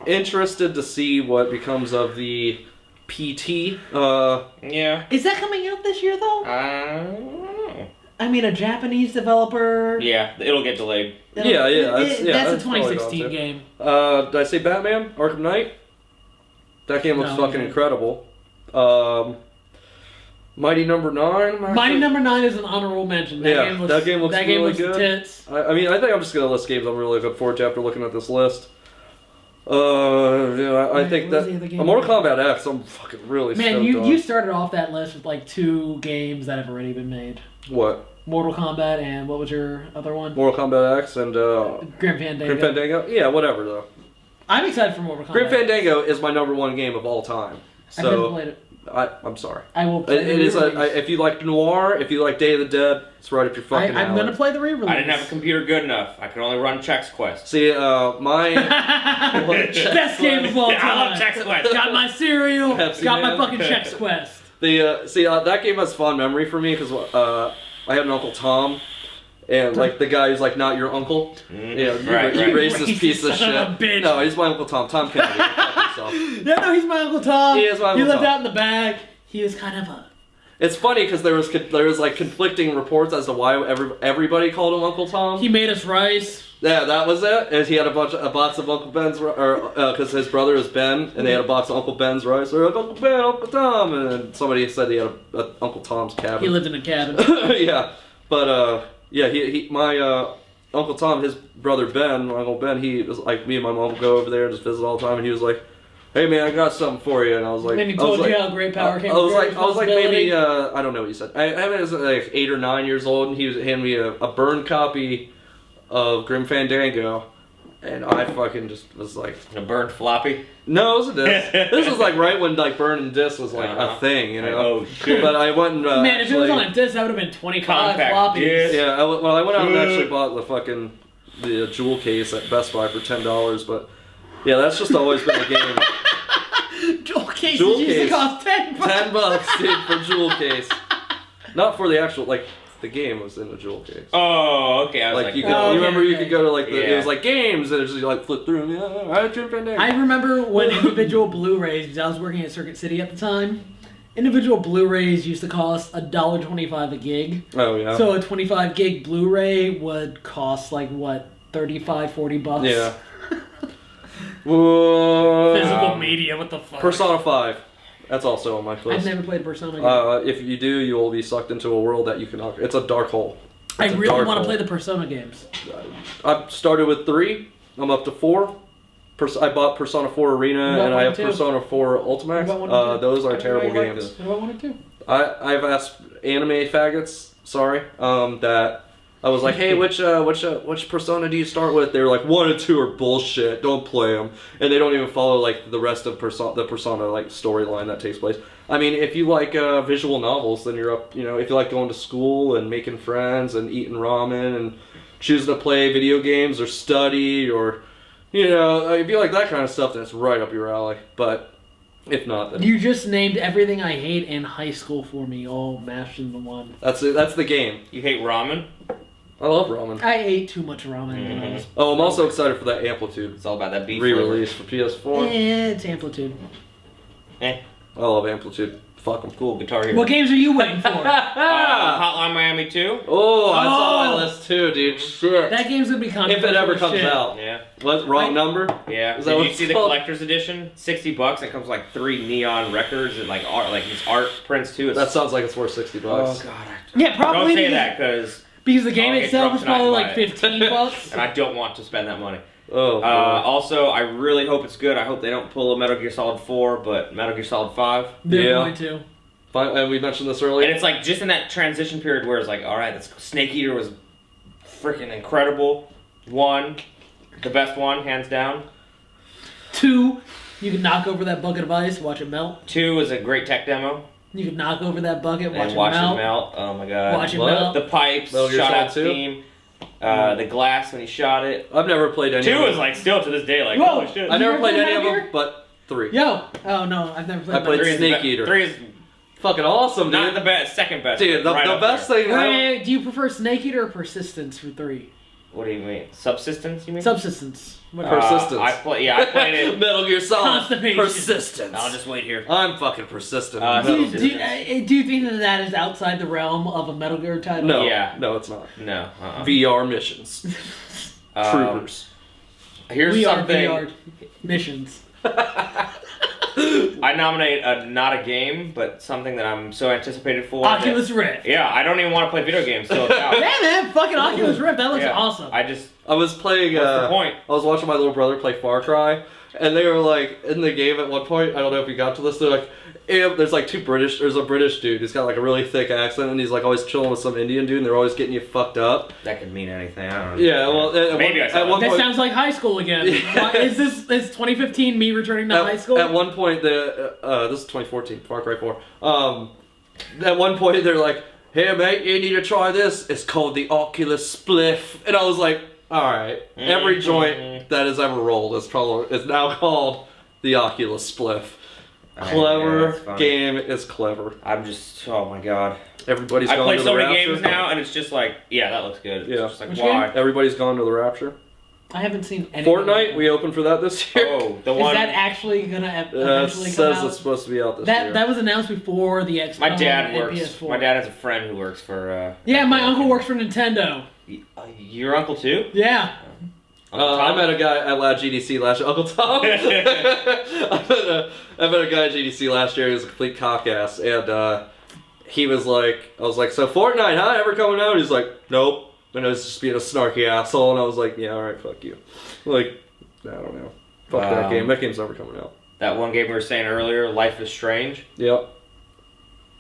interested to see what becomes of the PT. Yeah. Is that coming out this year though? I don't know. I mean, a Japanese developer. Yeah, it'll get delayed. Yeah, That's that's a probably 2016 about it. game. Did I say Batman? Arkham Knight? That game looks No, fucking you incredible. Mighty Number 9. Mighty Number 9 is an honorable mention. That game looks really good. Tits. I mean, I think I'm just gonna list games I'm really looking forward to after looking at this list. I think what was that the other game? Mortal Kombat X, I'm fucking really Man, stoked on. you started off that list with like 2 games that have already been made. What? Mortal Kombat and what was your other one? Mortal Kombat X and Grim Fandango. Grim Fandango? Yeah, whatever though. I'm excited for Mortal Kombat. Grim Fandango is my number 1 game of all time. I've never So played it. I'm sorry. I will play It is re-release. if you like noir, if you like Day of the Dead, it's right up your fucking I'm alley. gonna play the re-release. I didn't have a computer good enough. I could only run Chex Quest. See, my Best game of all Yeah, time. I love Chex Quest. Got my cereal. Pepsi got my Man. fucking Chex Quest. that game has fond memory for me because I had an Uncle Tom, and like the guy who's like not your uncle. Yeah, you raised this piece of Son of a shit. bitch. No, he's my Uncle Tom. Tom Kennedy. Go fuck yourself. Yeah, no, he's my Uncle Tom. He is my Uncle He lived Tom. out in the back. He was kind of a... It's funny because there was like conflicting reports as to why everybody called him Uncle Tom. He made us rice. Yeah, that was it. And he had a box of Uncle Ben's, or because his brother is Ben, and they had a box of Uncle Ben's rice. Or Uncle Ben, Uncle Tom, and then somebody said he had a Uncle Tom's cabin. He lived in a cabin. Yeah, but my Uncle Tom, his brother Ben, my Uncle Ben, he was like, me and my mom would go over there and just visit all the time, and he was like, "Hey man, I got something for you," and I was like, And he told you how great power came with great I was like maybe responsibility. I don't know what he said. I was like 8 or 9 years old, and he was handing me a burned copy of Grim Fandango, and I fucking just was like, A burned floppy. no, it was a disc. This was like right when like burning disc was like Uh-huh. a thing, you know. Oh shit. But I went and Man, if it was actually- on a disc, that would have been 25 Compact floppies. disc. yeah, I went out and actually bought the jewel case at Best Buy for $10, but yeah, that's just always been a game. Jewel cases Jewel used to case. cost $10. $10, dude, for jewel case. Not for the actual, like, the game was in the jewel case. Oh, okay. I was Like, like, you could, Oh, you okay, remember you okay. could go to, like, the, it Yeah. was like games, and it was just, like, flip through, and yeah, I Grim Fandango. I remember when individual Blu-rays, because I was working at Circuit City at the time, individual Blu-rays used to cost $1.25 a gig. Oh, yeah. So a 25 gig Blu-ray would cost like what, 35, 40 bucks? Yeah. Whoa. Physical media, what the fuck? Persona 5. That's also on my I've list. never played Persona game. If you do, you will be sucked into a world that you cannot. It's a dark hole. I It's a really dark want to hole. play the Persona games. I've started with 3. I'm up to 4. I bought Persona 4 Arena, What about and I one have and two? Persona 4 What about Ultimax. one and two? Those are I terrible really like games. this. What about 1 and 2? I've asked anime faggots, sorry, that I was like, hey, which Persona do you start with? They were like, 1 and 2 are bullshit. Don't play them, and they don't even follow like the rest of the Persona like storyline that takes place. I mean, if you like visual novels, then you're up. You know, if you like going to school and making friends and eating ramen and choosing to play video games or study or, you know, if you like that kind of stuff, then it's right up your alley. But if not, then You just named everything I hate in high school for me, all mashed into one. that's it. That's the game. You hate ramen? I love ramen. I ate too much ramen when I was... Oh, I'm also excited for that Amplitude It's all about that beef re-release for PS4. It's Amplitude. Eh. I love Amplitude. Fuck them. Cool, Guitar Hero. What games are you waiting for? Hotline Miami 2. Oh, I saw Oh. my list too, dude. Shit. That game's gonna be If controversial. it ever as comes shit. out. Yeah. What, wrong number? Yeah. Is that Did what you it's see the called? collector's edition? $60. It comes with like 3 neon records and like art, like these art prints too. It's That sounds like it's worth $60. oh god. Yeah, probably. Don't say because, that because the game I'll get itself drunk is probably tonight like and buy $15. and I don't want to spend that money. Oh, boy. Also, I really hope it's good. I hope they don't pull a Metal Gear Solid 4, but Metal Gear Solid 5. They're Yeah. going to. Fine, and we mentioned this And earlier. it's like just in that transition period where it's like, all right, that's Snake Eater was freaking incredible. 1, the best one, hands down. 2, you can knock over that bucket of ice, watch it melt. 2 is a great tech demo. You can knock over that bucket, watch And it watch melt. it melt. Oh my god. Watch it What? melt. The pipes, Metal Gear shot out Solid 2? steam. The glass when he shot it. I've never played any 2 of them. is like still to this day like, Whoa. holy shit. I never You played never any of played them, Metal but 3. Yo! Oh no, I've never played I played Metal Gear. 3 is the Snake be- Eater. 3 is Fucking awesome, not dude. the best, second best. Dude, the, right the up best there. thing. I, Wait, do you prefer Snake Eater or Persistence for 3? What do you mean? Subsistence, you mean? Subsistence. Whatever. Persistence. I played it. Metal Gear Solid. Constipation. Persistence. I'll just wait here. I'm fucking persistent. do, Metal you, Gear. do you think that that is outside the realm of a Metal Gear title? No, Yeah. no, it's not. No. VR missions. Troopers. Here's We are something. VR missions. I nominate not a game, but something that I'm so anticipated for. that- Oculus Rift. Yeah, I don't even want to play video games, so it's out. Yeah, man, fucking Oculus Rift. That looks Yeah. awesome. I just. I was playing. What's the point? I was watching my little brother play Far Cry, and they were like in the game at one point. I don't know if you got to this. They're like, there's like There's a British dude who's got like a really thick accent, and he's like always chilling with some Indian dude, and they're always getting you fucked up. That could mean anything. I don't know. Yeah, well, maybe I saw at one That point, sounds like high school again. Why, is 2015 me returning to high school? At one point, this is 2014, Far Cry 4. At one point, they're like, "Hey, mate, you need to try this. It's called the Oculus Spliff." And I was like, "All right, every joint that has ever rolled is now called the Oculus Spliff." Clever that's funny. game is clever. I'm just. Oh my god. Everybody's I gone play to so the many Rapture. games now, and it's just like, yeah, that looks good. It's Yeah. just like, Which why? Everybody's gone to the Rapture. I haven't seen any. Fortnite, we opened for that this year. Oh, the Is one. that actually gonna It eventually come says out? it's supposed to be out this That year. that was announced before the Xbox. My dad and works. PS4. My dad has a friend who works for. Yeah, my uncle works for Nintendo. Your uncle too? Yeah. Uncle I Tom? met a guy at Loud GDC last year. Uncle Tom. I met a guy at GDC last year. He was a complete cock ass, and he was like, I was like, "So Fortnite, huh? Ever coming out?" He's like, "Nope." And I was just being a snarky asshole, and I was like, "Yeah, all right, fuck you." Like, I don't know. Fuck that game. That game's never coming out. That one game we were saying earlier, Life is Strange. Yep.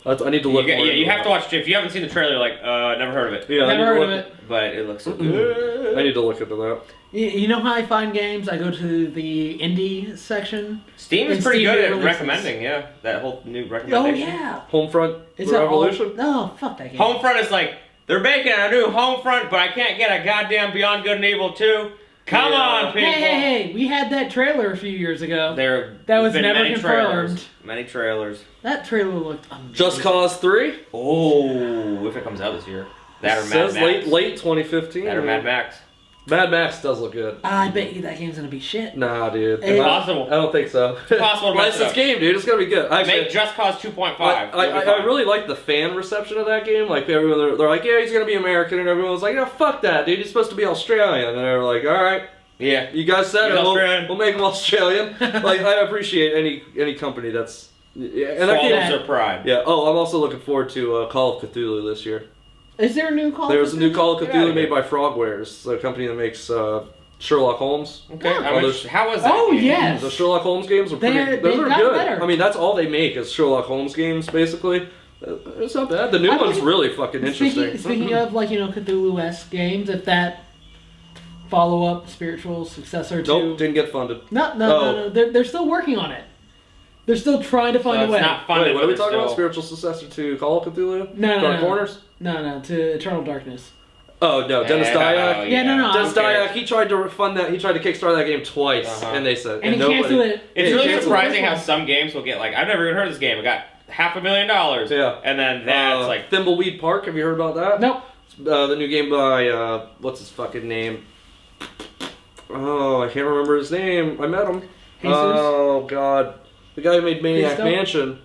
I need to look. Yeah, more you into have to watch. If you haven't seen the trailer, you're like, never heard of it. Yeah, I Never need to heard of look- it. But it looks so good. I need to look into that. You know how I find games? I go to the indie section. Steam is And pretty Steam good at releases. recommending. Yeah, that whole new Oh recommendation. yeah. Homefront Is that all- Revolution. No, fuck that game. Homefront is like they're making a new Homefront, but I can't get a goddamn Beyond Good and Evil 2. Come Yeah. on, people. Hey, we had that trailer a few years ago. That was been never many confirmed. Trailers, many trailers. That trailer looked amazing. Just Cause 3. Oh, if it comes out this year, that or Mad Says Max. late 2015. That or Mad Max. Mad Max does look good. I bet you that game's gonna be shit. Nah, dude. It's possible. I don't think so. Possible to mess it Licensed up. game, dude. It's gonna be good. Actually, Make Just Cause 2.5. I really like the fan reception of that game. Like everyone, they're like, yeah, he's gonna be American, and everyone was like, no, fuck that, dude. He's supposed to be Australian, and they're like, all right, Yeah. you guys said He's it. Australian. We'll make him Australian. Like I appreciate any company that's and that Swallows game. their pride. Yeah. Oh, I'm also looking forward to Call of Cthulhu this year. Is there a new Call? There's a new Call of Get outta Cthulhu made here. by Frogwares, the company that makes Sherlock Holmes. Okay. Yeah. How was that? Oh, game? yes. The Sherlock Holmes games are pretty. They've Those are gotten good. better. I mean, that's all they make is Sherlock Holmes games, basically. It's not bad. The new I one's think- really fucking interesting. Speaking of Cthulhu-esque games, if that follow-up spiritual successor to Nope, didn't get funded. no, they're still working on it. They're still trying to find So a it's way. not funded. Wait, what are we but talking about? still- Spiritual successor to Call of Cthulhu? No, Dark no. Corners? No, to Eternal Darkness. Oh no, Dennis Dyack. Yeah, no, Dennis okay. Dyack. He tried to fund that. He tried to kickstart that game twice, Uh-huh. and they said, And he nobody. canceled it. It's Yeah, really cancel surprising the how first some games will get like, I've never even heard of this game. It got $500,000. Yeah. And then that's like, Thimbleweed Park. Have you heard about that? Nope. The new game by what's his fucking name? Oh, I can't remember his name. I met him. Jesus? Oh God, the guy who made Maniac Cristo? Mansion.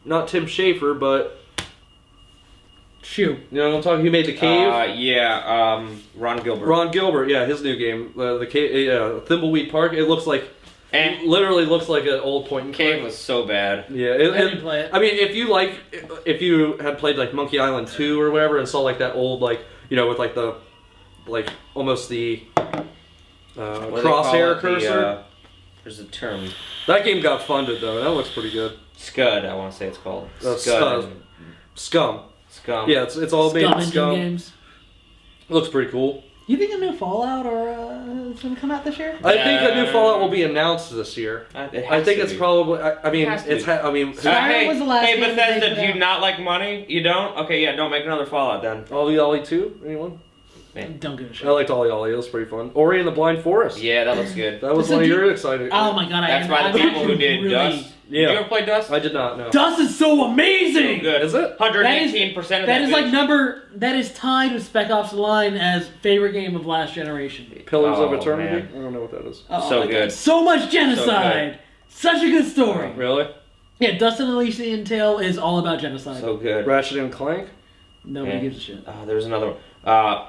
not Tim Schafer, but Shoot. you know what I'm talking. He made the Cave. Ron Gilbert. Ron Gilbert, yeah, his new game, the Cave, Thimbleweed Park. It looks like, And literally looks like an old point and Cave click. was so bad. Yeah, I didn't play it. I mean, if you had played like Monkey Island 2 or whatever, and saw like that old with like the, like almost the What do they crosshair call it? cursor. There's a term. That game got funded though. That looks pretty good. Scud, I want to say it's called. Scud. and Scum. Scum. Yeah, it's all made Scum of engine Scum. games. Looks pretty cool. You think a new Fallout is going to come out this year? I think a new Fallout will be announced this year. It I has think to it's be. probably. I mean, It has to it's. be. I mean, Skyrim was the last hey, game that they Bethesda, put do you out. not like money? You don't? Okay, yeah, don't make another Fallout then. Ollie Ollie 2. Anyone? Don't give a shit. I liked Ollie Ollie. It was pretty fun. Ori and the Blind Forest. Yeah, that looks good. That was It's a one of deep- your exciting. Oh my god, That's by the people who did Dust. Yeah. Did you ever play Dust? I did not know. Dust is so amazing! So good. Is it? 118% of That that is like bitch. that is tied with Spec Ops The Line as favorite game of last generation. Pillars of Oh, Eternity. man. I don't know what that is. Oh So my good. God. So much genocide! Such a good story. Really? Yeah, Dust and Elysian Tale is all about genocide. So good. Ratchet and Clank. Nobody Yeah. gives a shit. There's another one.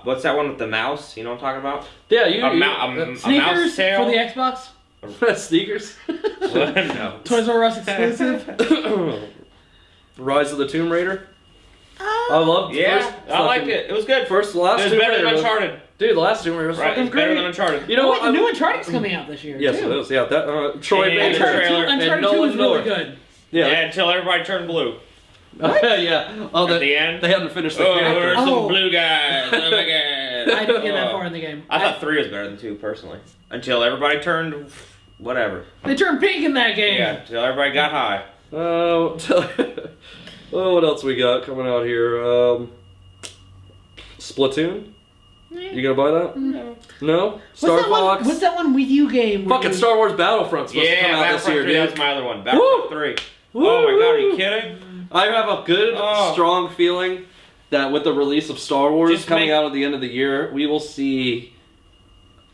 What's that one with the mouse? You know what I'm talking about? Yeah, you. A Sneakers mouse tail? for the Xbox. Sneakers. No. Toys R Us exclusive. Rise of the Tomb Raider. I loved. Yeah, I liked it. It was good. The last It was Tomb better Raider than was- Uncharted. Dude, the last Tomb Raider was Right, fucking it's better great. than Uncharted. You know Oh, what? wait, the new Uncharted's coming out this year. Yes, too. it is. Yeah, that Troy And Baker. the trailer. Uncharted 2 and is Nolan really North. good. Yeah. Yeah, until everybody turned blue. Yeah. Oh, At the end. They hadn't finished the Oh, there's character. some Oh. blue guys. Oh my god. I didn't get that far in the game. I thought 3 was better than 2, personally. Until everybody turned whatever. They turned pink in that game. Yeah, until everybody got high. Oh, what else we got coming out here? Splatoon. You gonna buy that? No. Star Fox. What's that one Wii U game? where Fucking you- Star Wars Battlefront's supposed to come Yeah, out this Battlefront year, 3, dude. that's my other one. Battlefront 3. Oh my god, are you kidding? I have a good, Oh. strong feeling that with the release of Star Wars Just coming make- out at the end of the year, we will see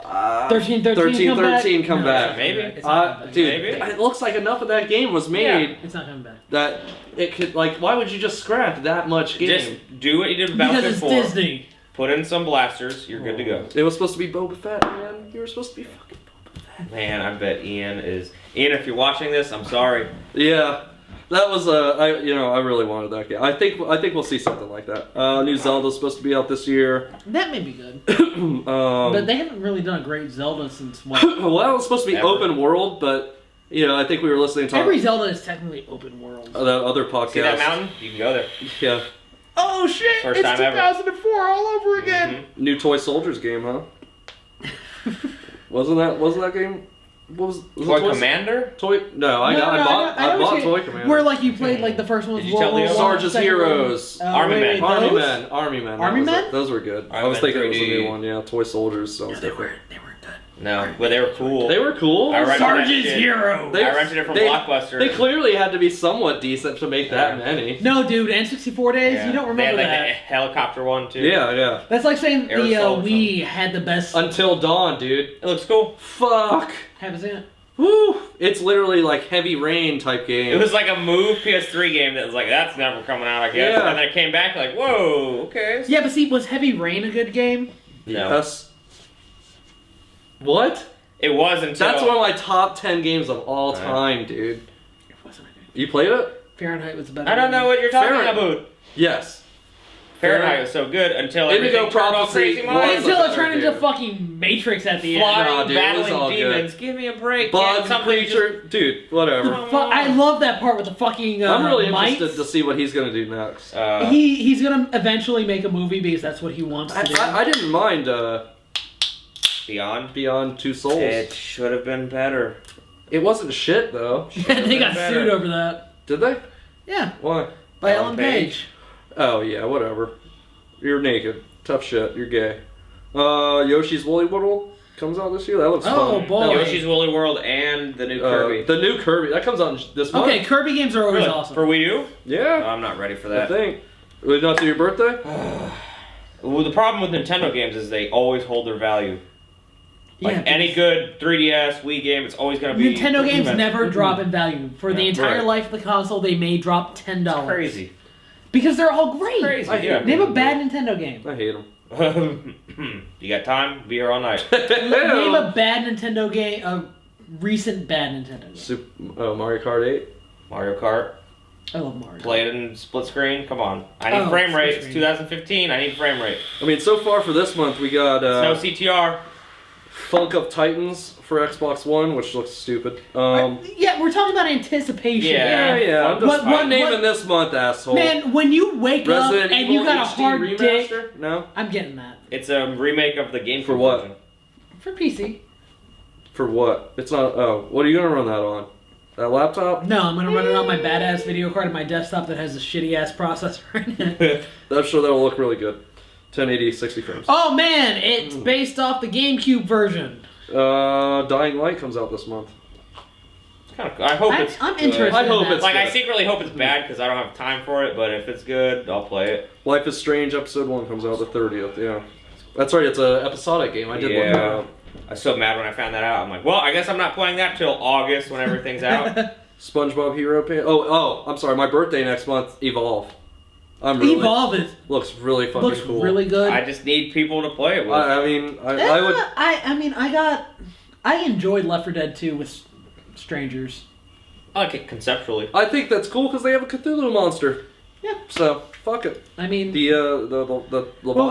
13 come back. Maybe. It's not coming back. Dude, Maybe. it looks like enough of that game was made It's not coming back. that it could, like, why would you just scrap that much game? Just do what you did with Because Battlefield it's 4. Disney. Put in some blasters, you're good to go. It was supposed to be Boba Fett, man. You were supposed to be fucking Boba Fett. Man, I bet Ian is... Ian, if you're watching this, I'm sorry. Yeah. That was I really wanted that game. I think we'll see something like that. New Zelda's supposed to be out this year. That may be good. But they haven't really done a great Zelda since what? well, it's supposed to be Ever. open world, but I think we were listening to Every Zelda is technically open world. that other podcast. See that mountain? You can go there. Yeah. Oh shit! First it's time ever. 2004 all over again. New Toy Soldiers game, huh? wasn't that game? What was Toy Commander? Toy? No, I bought see Toy it. Commander. Where like you played like the first one was Did you tell World Leo? War One, Sarge's second one- Heroes. Army wait, Men. Army those? Men. Army Men. Army That was Men? it. Those were good. I Army was Men thinking it was a 3D. new one. Yeah, Toy Soldiers. Sounds They different. weren't good. No, but they were cool. They were cool. I rented that Sarge's shit. Hero. They- I rented it from they- Blockbuster. They clearly had to be somewhat decent to make that many. No, dude, N64 days. Yeah. You don't They had, remember like, that. the helicopter one, too. Yeah. That's like saying the Aerosol Wii had the best. Until Dawn, dude. It looks cool. Fuck. Haven't seen it. Woo. It's literally like Heavy Rain type game. It was like a Move PS3 game that was like, that's never coming out, I guess. Yeah. And then it came back like, whoa, okay. Yeah, but see, was Heavy Rain a good game? No. Yes. What? It was until... That's one of my top 10 games of all Right. time, dude. It wasn't a good. You played it? Fahrenheit was the better. I don't know what you're talking Fahrenheit. about. Yes. Fahrenheit was so good until Indigo everything turned all Prophecy crazy was minds. Until it better turned into game. fucking Matrix at the end. Nah, Flying, dude, it was all battling good. demons. Give me a break. Bug Can't somebody creature, dude. Whatever. I love that part with the fucking. I'm really mites. interested to see what he's gonna do next. He's gonna eventually make a movie because that's what he wants to do. I didn't mind Beyond? Beyond Two Souls. It should have been better. It wasn't shit though. They got better. sued over that. Did they? Yeah, Why? by Ellen Ellen Page. Oh yeah, whatever. You're naked. Tough shit. You're gay. Yoshi's Woolly World comes out this year. That looks Oh, fun. boy. Yoshi's Woolly World and the new Kirby. The new Kirby that comes out this month. Okay, Kirby games are always Really? awesome. For Wii U? Yeah. I'm not ready for I that. think. Would it not do your birthday? Well, the problem with Nintendo games is they always hold their value. Like Yeah, any good 3DS, Wii game, it's always going to be... Nintendo games expensive. never drop in value. For the Yeah, entire right. life of the console, they may drop $10. It's crazy. Because they're all great. Crazy, I hate yeah. it. Name a bad Nintendo game. I hate them. You got time? Be here all night. Name a bad Nintendo game, a recent bad Nintendo game. Mario Kart 8. Mario Kart. I love Mario. Play it in split screen. Come on. I need Oh, frame split rate. It's screen. 2015. I need frame rate. I mean, so far for this month, we got No CTR. Funk of Titans for Xbox One, which looks stupid. Yeah, we're talking about anticipation. Yeah. I'm just What- what- naming what- this month, asshole. Man, when you wake Resident up and Evil you got a HD hard dick, remaster? No? I'm getting that. It's a remake of the game For what? version. For PC. For what? It's not. Oh, what are you gonna run that on? That laptop? No, I'm gonna run it on my badass video card on my desktop that has a shitty ass processor in it. I'm sure that'll look really good. 1080, 60 frames. Oh man, it's based off the GameCube version. Dying Light comes out this month. Kind of, I hope it's I'm good. interested. I hope in that. it's Like, I good. secretly hope it's bad because I don't have time for it, but if it's good, I'll play it. Life is Strange Episode 1 comes out the 30th, yeah. That's right, it's an episodic game. I did look that Yeah. up. I was so mad when I found that out. I'm like, well, I guess I'm not playing that till August when everything's out. SpongeBob Hero Pan. Oh, I'm sorry, my birthday next month, Evolve. Evolve is Looks really fucking looks cool. really good. I just need people to play it with. I mean, I would. I enjoyed Left 4 Dead 2 with strangers. I like it conceptually. I think that's cool because they have a Cthulhu monster. Yeah. So fuck it. I mean, The well,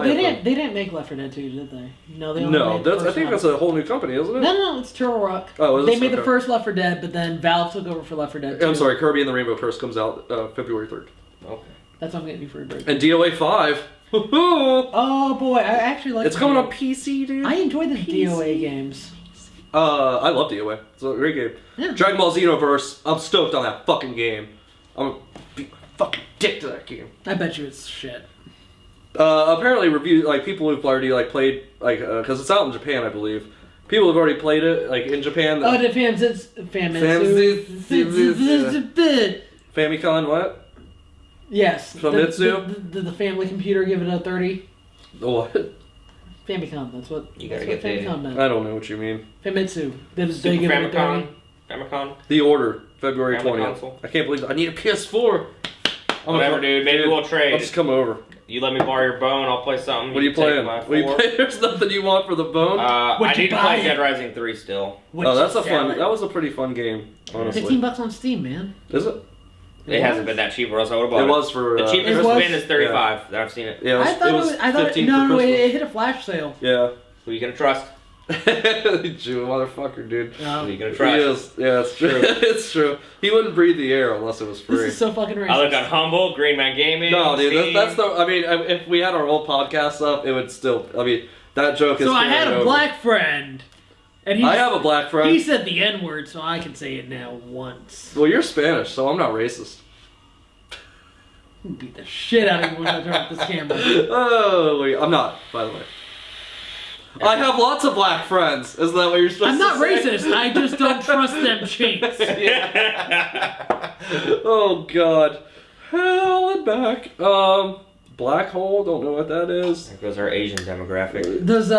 they Leviathan. didn't make Left 4 Dead 2, did they? No, they only No, made the that's, I first think one. that's a whole new company, isn't it? No, it's Turtle Rock. Oh, is they this? made the Okay. first Left 4 Dead, but then Valve took over for Left 4 Dead 2. I'm sorry, Kirby and the Rainbow Curse comes out February 3rd. Okay. That's what I'm getting you for your birthday. And DOA 5. Woohoo! Oh boy, I actually like. It's coming on PC, dude. I enjoy the DOA games. I love DOA. It's a great game. Yeah. Dragon Ball Xenoverse. I'm stoked on that fucking game. I'm gonna be fucking dick to that game. I bet you it's shit. Apparently, people who've already played because it's out in Japan, I believe. People have already played it in Japan. Oh, the Famicom, what? Yes. Famitsu? Did the family computer give it a 30? The what? Famicom, that's what You gotta that's what get the- Famicom meant. I don't know what you mean. Famitsu. Did they Super give it a 30? Famicom. Famicom. The Order, February Family 20th. console. I can't believe I need a PS4. Whatever, dude. Maybe we'll trade. I'll just come over. You let me borrow your bone, I'll play something. What are you take playing? my What are you four. playing? There's nothing you want for the bone. I What'd you need to buy? play Dead Rising 3 still. Oh, that's a fun. That was a pretty fun game, honestly. $15 on Steam, man. Is it? It hasn't been that cheap, or else I would have bought It it. was for. The cheapest It was- spin is 35 that I've seen it. Yeah, it was, I thought it was 15 no, for Christmas. it hit a flash sale. Yeah. Who you gonna trust? Jew motherfucker, dude. Who you gonna He trust? is. Yeah, it's true. it's true. He wouldn't breathe the air unless it was free. This is so fucking racist. I look on Humble, Green Man Gaming. No, dude, Steam. that's the. I mean, if we had our old podcast up, it would still. I mean, that joke is. So I had carried a over. black friend, and he I have a black friend. he said the N word, so I can say it now once. Well, you're Spanish, so I'm not racist. I'm gonna beat the shit out of you when I turn off this camera. Oh, wait, I'm not. By the way, I have lots of black friends. Isn't that what you're supposed I'm to not say? racist. I just don't trust them chinks. Oh God, hell and back. Black hole. Don't know what that is. There goes our Asian demographic. Does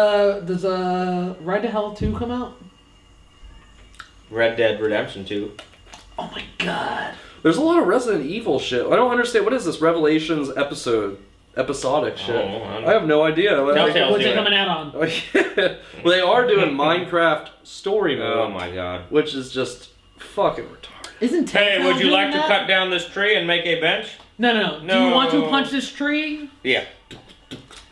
Ride to Hell 2 come out? Red Dead Redemption 2. Oh my god. There's a lot of Resident Evil shit. I don't understand. What is this Revelations episodic shit? Oh, I have no idea. Telltale. What's do it it. coming out on? Well, they are doing Minecraft story mode, Oh my god. which is just fucking retarded. Isn't Hey, Telltale would you doing like to that? cut down this tree and make a bench? No. Do No. you want to punch this tree? Yeah.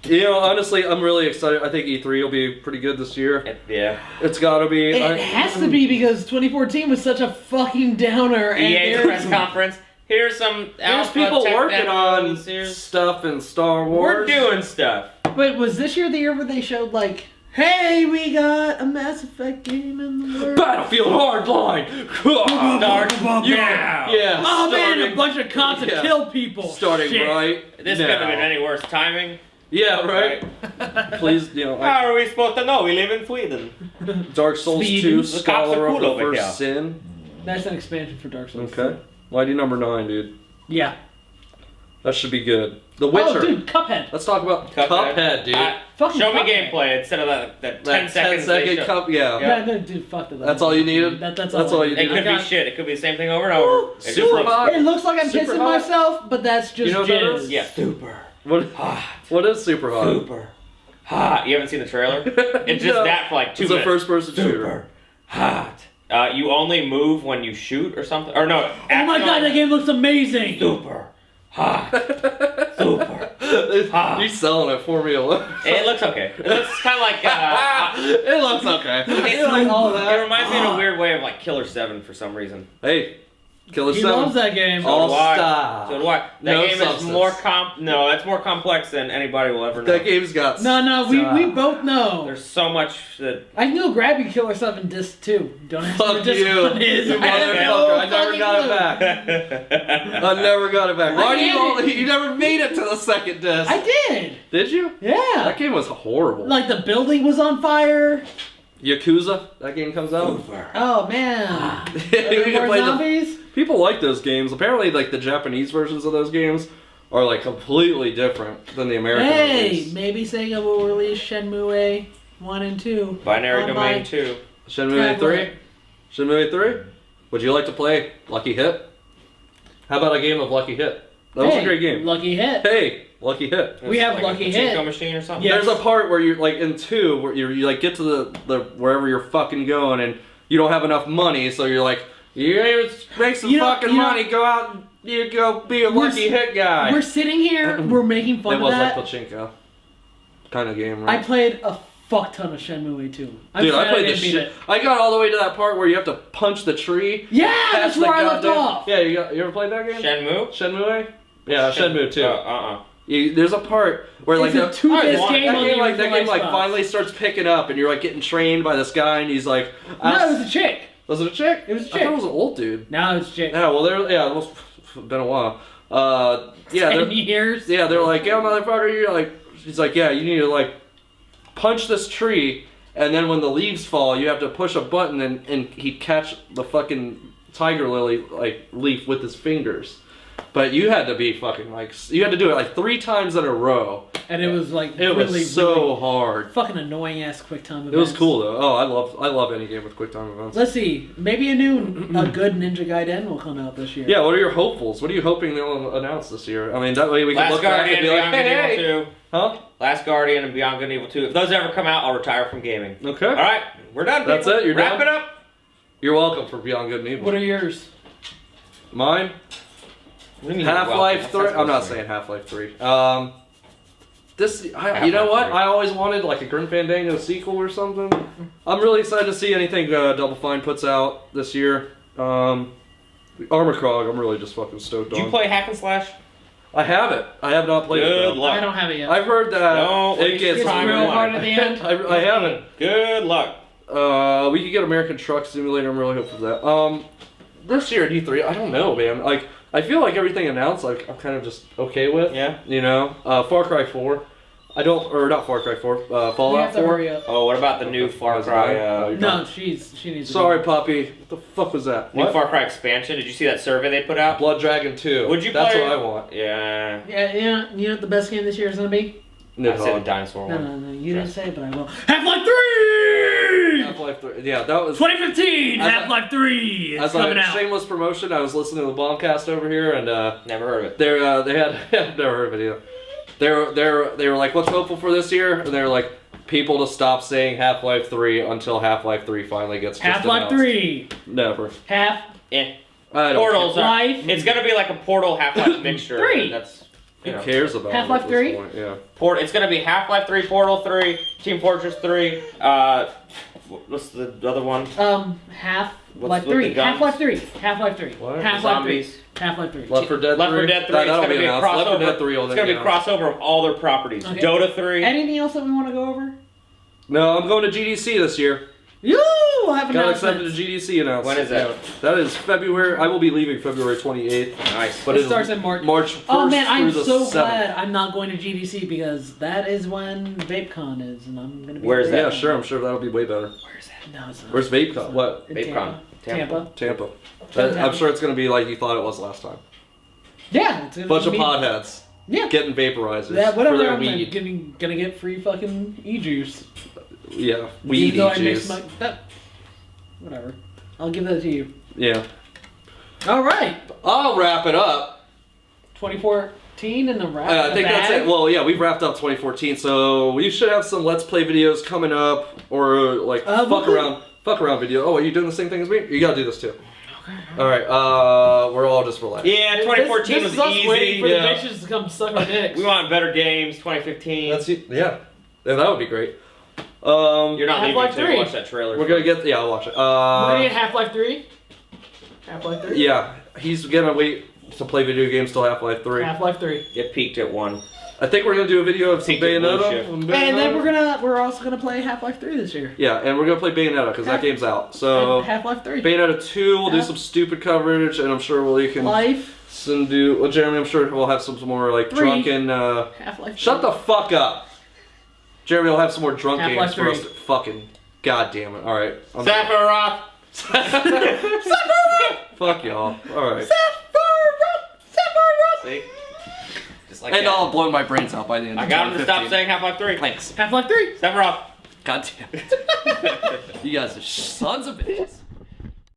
You know, honestly, I'm really excited. I think E3 will be pretty good this year. Yeah. It's gotta be. It has to be because 2014 was such a fucking downer. And EA's there's- press conference. Here's some There's alpha people tech working on demos. Here's... stuff in Star We're Wars. doing stuff. But was this year the year where they showed like, hey, we got a Mass Effect game in the works? Battlefield Hardline. Start Yeah, yeah. Oh man, starting- a bunch of cops that Yeah. kill people. Starting Shit. right. This now. couldn't have been any worse timing. Yeah, right. Please, you know, How are we supposed to know? We live in Sweden. Dark Souls Speed. 2, The cops are Scholar of cool the over First here. Sin. That's an expansion for Dark Souls. Okay. Why do number 9, dude? Yeah. That should be good. The Witcher. Oh, dude, Cuphead. Let's talk about Cuphead, dude. Fucking Show me Cuphead. gameplay instead of that 10 that seconds. 10-second cup, yeah. Yeah, no, dude, fuck that. That's all you needed? That's That's all you It needed. could be shit. It could be the same thing over and over. It just Super looks hot. It looks like I'm Super kissing hot. myself, but that's just You know what that jizz. is? Yeah, super What is super hot? super hot. You haven't seen the trailer? It's just No. that for like 2 It's a minutes. first-person shooter. Super hot. You only move when you shoot or something. Or no. Oh my god, that game looks amazing! Super hot. Super. You're selling it for me alone. It looks okay. It looks kind of like. It looks okay. It's like all It that. reminds me in a weird way of like Killer 7 for some reason. Hey, Killer He 7. loves that game. All So do I. style. So do I. That No game substance. is more No, that's more complex than anybody will ever know. That game's got. No, we both know. There's so much that. I can go grab you Killer 7 disc 2. Don't ask me Fuck what disc you, one is. you I have motherfucker. no I never fucking got it clue. back. I never got it back. Why do you did. only? You never made it to the second disc. I did. Did you? Yeah. That game was horrible. Like the building was on fire. Yakuza. That game comes out. Oh man. You There can more play the- zombies. People like those games. Apparently, like the Japanese versions of those games are like completely different than the American Hey, release. maybe Sega will release Shenmue 1 and 2. Binary on Domain my 2. Shenmue 3. tablet. Shenmue 3. Would you like to play Lucky Hit? How about a game of Lucky Hit? That was a great game. Lucky Hit. Hey, Lucky Hit. We have Like Lucky a Hit. Pachinko machine or something. Yeah. There's a part where you're like in 2 where you like get to the wherever you're fucking going and you don't have enough money, so you're like, you make some fucking money, go out and you go be a Lucky Hit guy. We're sitting here, we're making fun It of was that. like Pachinko kind of game, I right? played a fuck ton of Shenmue 2. Dude, I glad played the didn't beat shit. it. I got all the way to that part where you have to punch the tree. Yeah, past that's the where I left goddamn- off. Yeah, you ever played that game? Shenmue? Shenmue? Yeah, Shenmue 2. There's a part where like It's a 2-disc want- game that on game the like that original game like Xbox. finally starts picking up and you're like getting trained by this guy and he's like, No, it was a chick. was it a chick? It was a I thought chick. it was an old dude. No, it's a chick. Yeah, well it was been a while. Yeah, 10 they're, years. yeah, they're like, yeah, motherfucker, you're like, she's like, yeah, you need to like punch this tree and then when the leaves fall, you have to push a button and he'd catch the fucking tiger lily like leaf with his fingers. But you had to be fucking like, you had to do it like 3 times in a row. And it was like It really, was so really hard. fucking annoying ass quick time events. It was cool though. Oh, I love any game with quick time events. Let's see. Maybe a good Ninja Gaiden will come out this year. Yeah, what are your hopefuls? What are you hoping they'll announce this year? I mean, that way we can Last look back Guardian and and be like, Beyond Good hey, Evil 2. huh? Last Guardian and Beyond Good and Evil 2. If those ever come out, I'll retire from gaming. Okay. Alright, we're done. That's people. it? You're Wrap done? it up. You're welcome for Beyond Good and Evil. What are yours? Mine? What do you mean you're Half-Life welcome? 3. I'm not saying Half-Life 3. You know Half-Life what? 3. I always wanted like a Grim Fandango sequel or something. I'm really excited to see anything Double Fine puts out this year. Armor Cog, I'm really just fucking stoked Did you on. play Hack and Slash? I have it. I have not played it. Good though. luck. I don't have it yet. I've heard that Don't it waste gets your it's time real with hard one. at the end. I haven't. Good luck. We could get American Truck Simulator. I'm really hoping for that. This year at E3, I don't know, man. Like, I feel like everything announced, like I'm kind of just okay with. Yeah. You know, Far Cry 4. Not Far Cry 4. We Fallout have to 4. hurry up. Oh, what about the new Far Cry? No, she needs to Sorry, puppy. What the fuck was that? New What? Far Cry expansion. Did you see that survey they put out? Blood Dragon 2. Would you That's play what it? I want. Yeah. Yeah, you know what the best game this year is gonna be? I said the Nidhogg. dinosaur one. No, you didn't Just- say it, but I will. Half-Life 3! Half-Life 3. Yeah, that was. 2015, As a- Half-Life 3 is As coming a out. shameless promotion, I was listening to the Bombcast over here, and Never heard of it. they had I've never heard of it either. They were like, what's hopeful for this year? And they were like, people to stop saying Half-Life 3 until Half-Life 3 finally gets just Half-Life announced. 3. Never. Half. Eh. I don't Portals are. Life. It's gonna be like a Portal Half-Life mixture. 3. That's. Who You know. cares about Half-Life it at this 3? point? Yeah. It's gonna be Half-Life 3, Portal 3, Team Fortress 3. What's the other one? Half-Life with 3. the guns? Half-Life 3. Half-Life 3. What? Half-Life 3. Zombies. Half-Life 3. Left 4 Dead 3? Left 4 Dead 3. That'll It's gonna be a announced. Left 4 Dead crossover. 3 will It's then gonna be be a announced. crossover of all their properties. Okay. Dota 3. Anything else that we want to go over? No, I'm going to GDC this year. Yoo! We'll have Got accepted announcements. to GDC announced. When is that? Yeah. That is February. I will be leaving February 28th. Nice. But It it is starts in March. March 1st Oh man, I'm through the so 7th. glad I'm not going to GDC because that is when VapeCon is, and I'm gonna be. Where's there. that? Yeah, sure. I'm sure that'll be way better. Where's that? No, it's not. Where's VapeCon? What? In VapeCon. Tampa. Tampa. Doesn't I'm happen. sure it's going to be like you thought it was last time. Yeah, it's Bunch of potheads Yeah, getting vaporizers yeah, for whatever. their I'm weed. gonna get free fucking e-juice. Yeah, weed Even though I mix juice. whatever. I'll give that to you. Yeah. All right, I'll wrap it up. 2014 and the wrap. I think that's it. Well, yeah, we've wrapped up 2014, so we should have some Let's Play videos coming up, or like fuck around video. Oh, are you doing the same thing as me? You gotta do this too. Okay. All right. We're all just relaxed. Yeah, 2014 this is was us waiting easy. for yeah. the bitches to come suck our dicks. We want better games. 2015. That's it. Yeah, that would be great. You're not leaving Half-Life until 3. you watch that trailer. We're gonna get. Yeah, I'll watch it. We're gonna get Half-Life 3. Half-Life 3. Yeah, he's gonna wait to play video games till Half-Life 3. Half-Life 3. Get peaked at 1. I think we're gonna do a video of some Peaked at blue Bayonetta. shift. And then we're also gonna play Half-Life 3 this year. Yeah, and we're gonna play Bayonetta because that game's out. So Half-Life 3. Bayonetta 2, we'll do Half- some stupid coverage, and I'm sure we can Life. do. Well, Jeremy, I'm sure we'll have some more like 3. drunken. Half-Life 3. Shut the fuck up, Jeremy. Will have some more drunk Half-Life games for us. 3. To, fucking god damn it! All right, Sephiroth! fuck y'all. All right, See? Just like and that. I'll blow my brains out by the end. I of got him to stop 2015. saying Half-Life 3. Thanks. Half-Life 3. Sephiroth! God damn it. You guys are sons of bitches.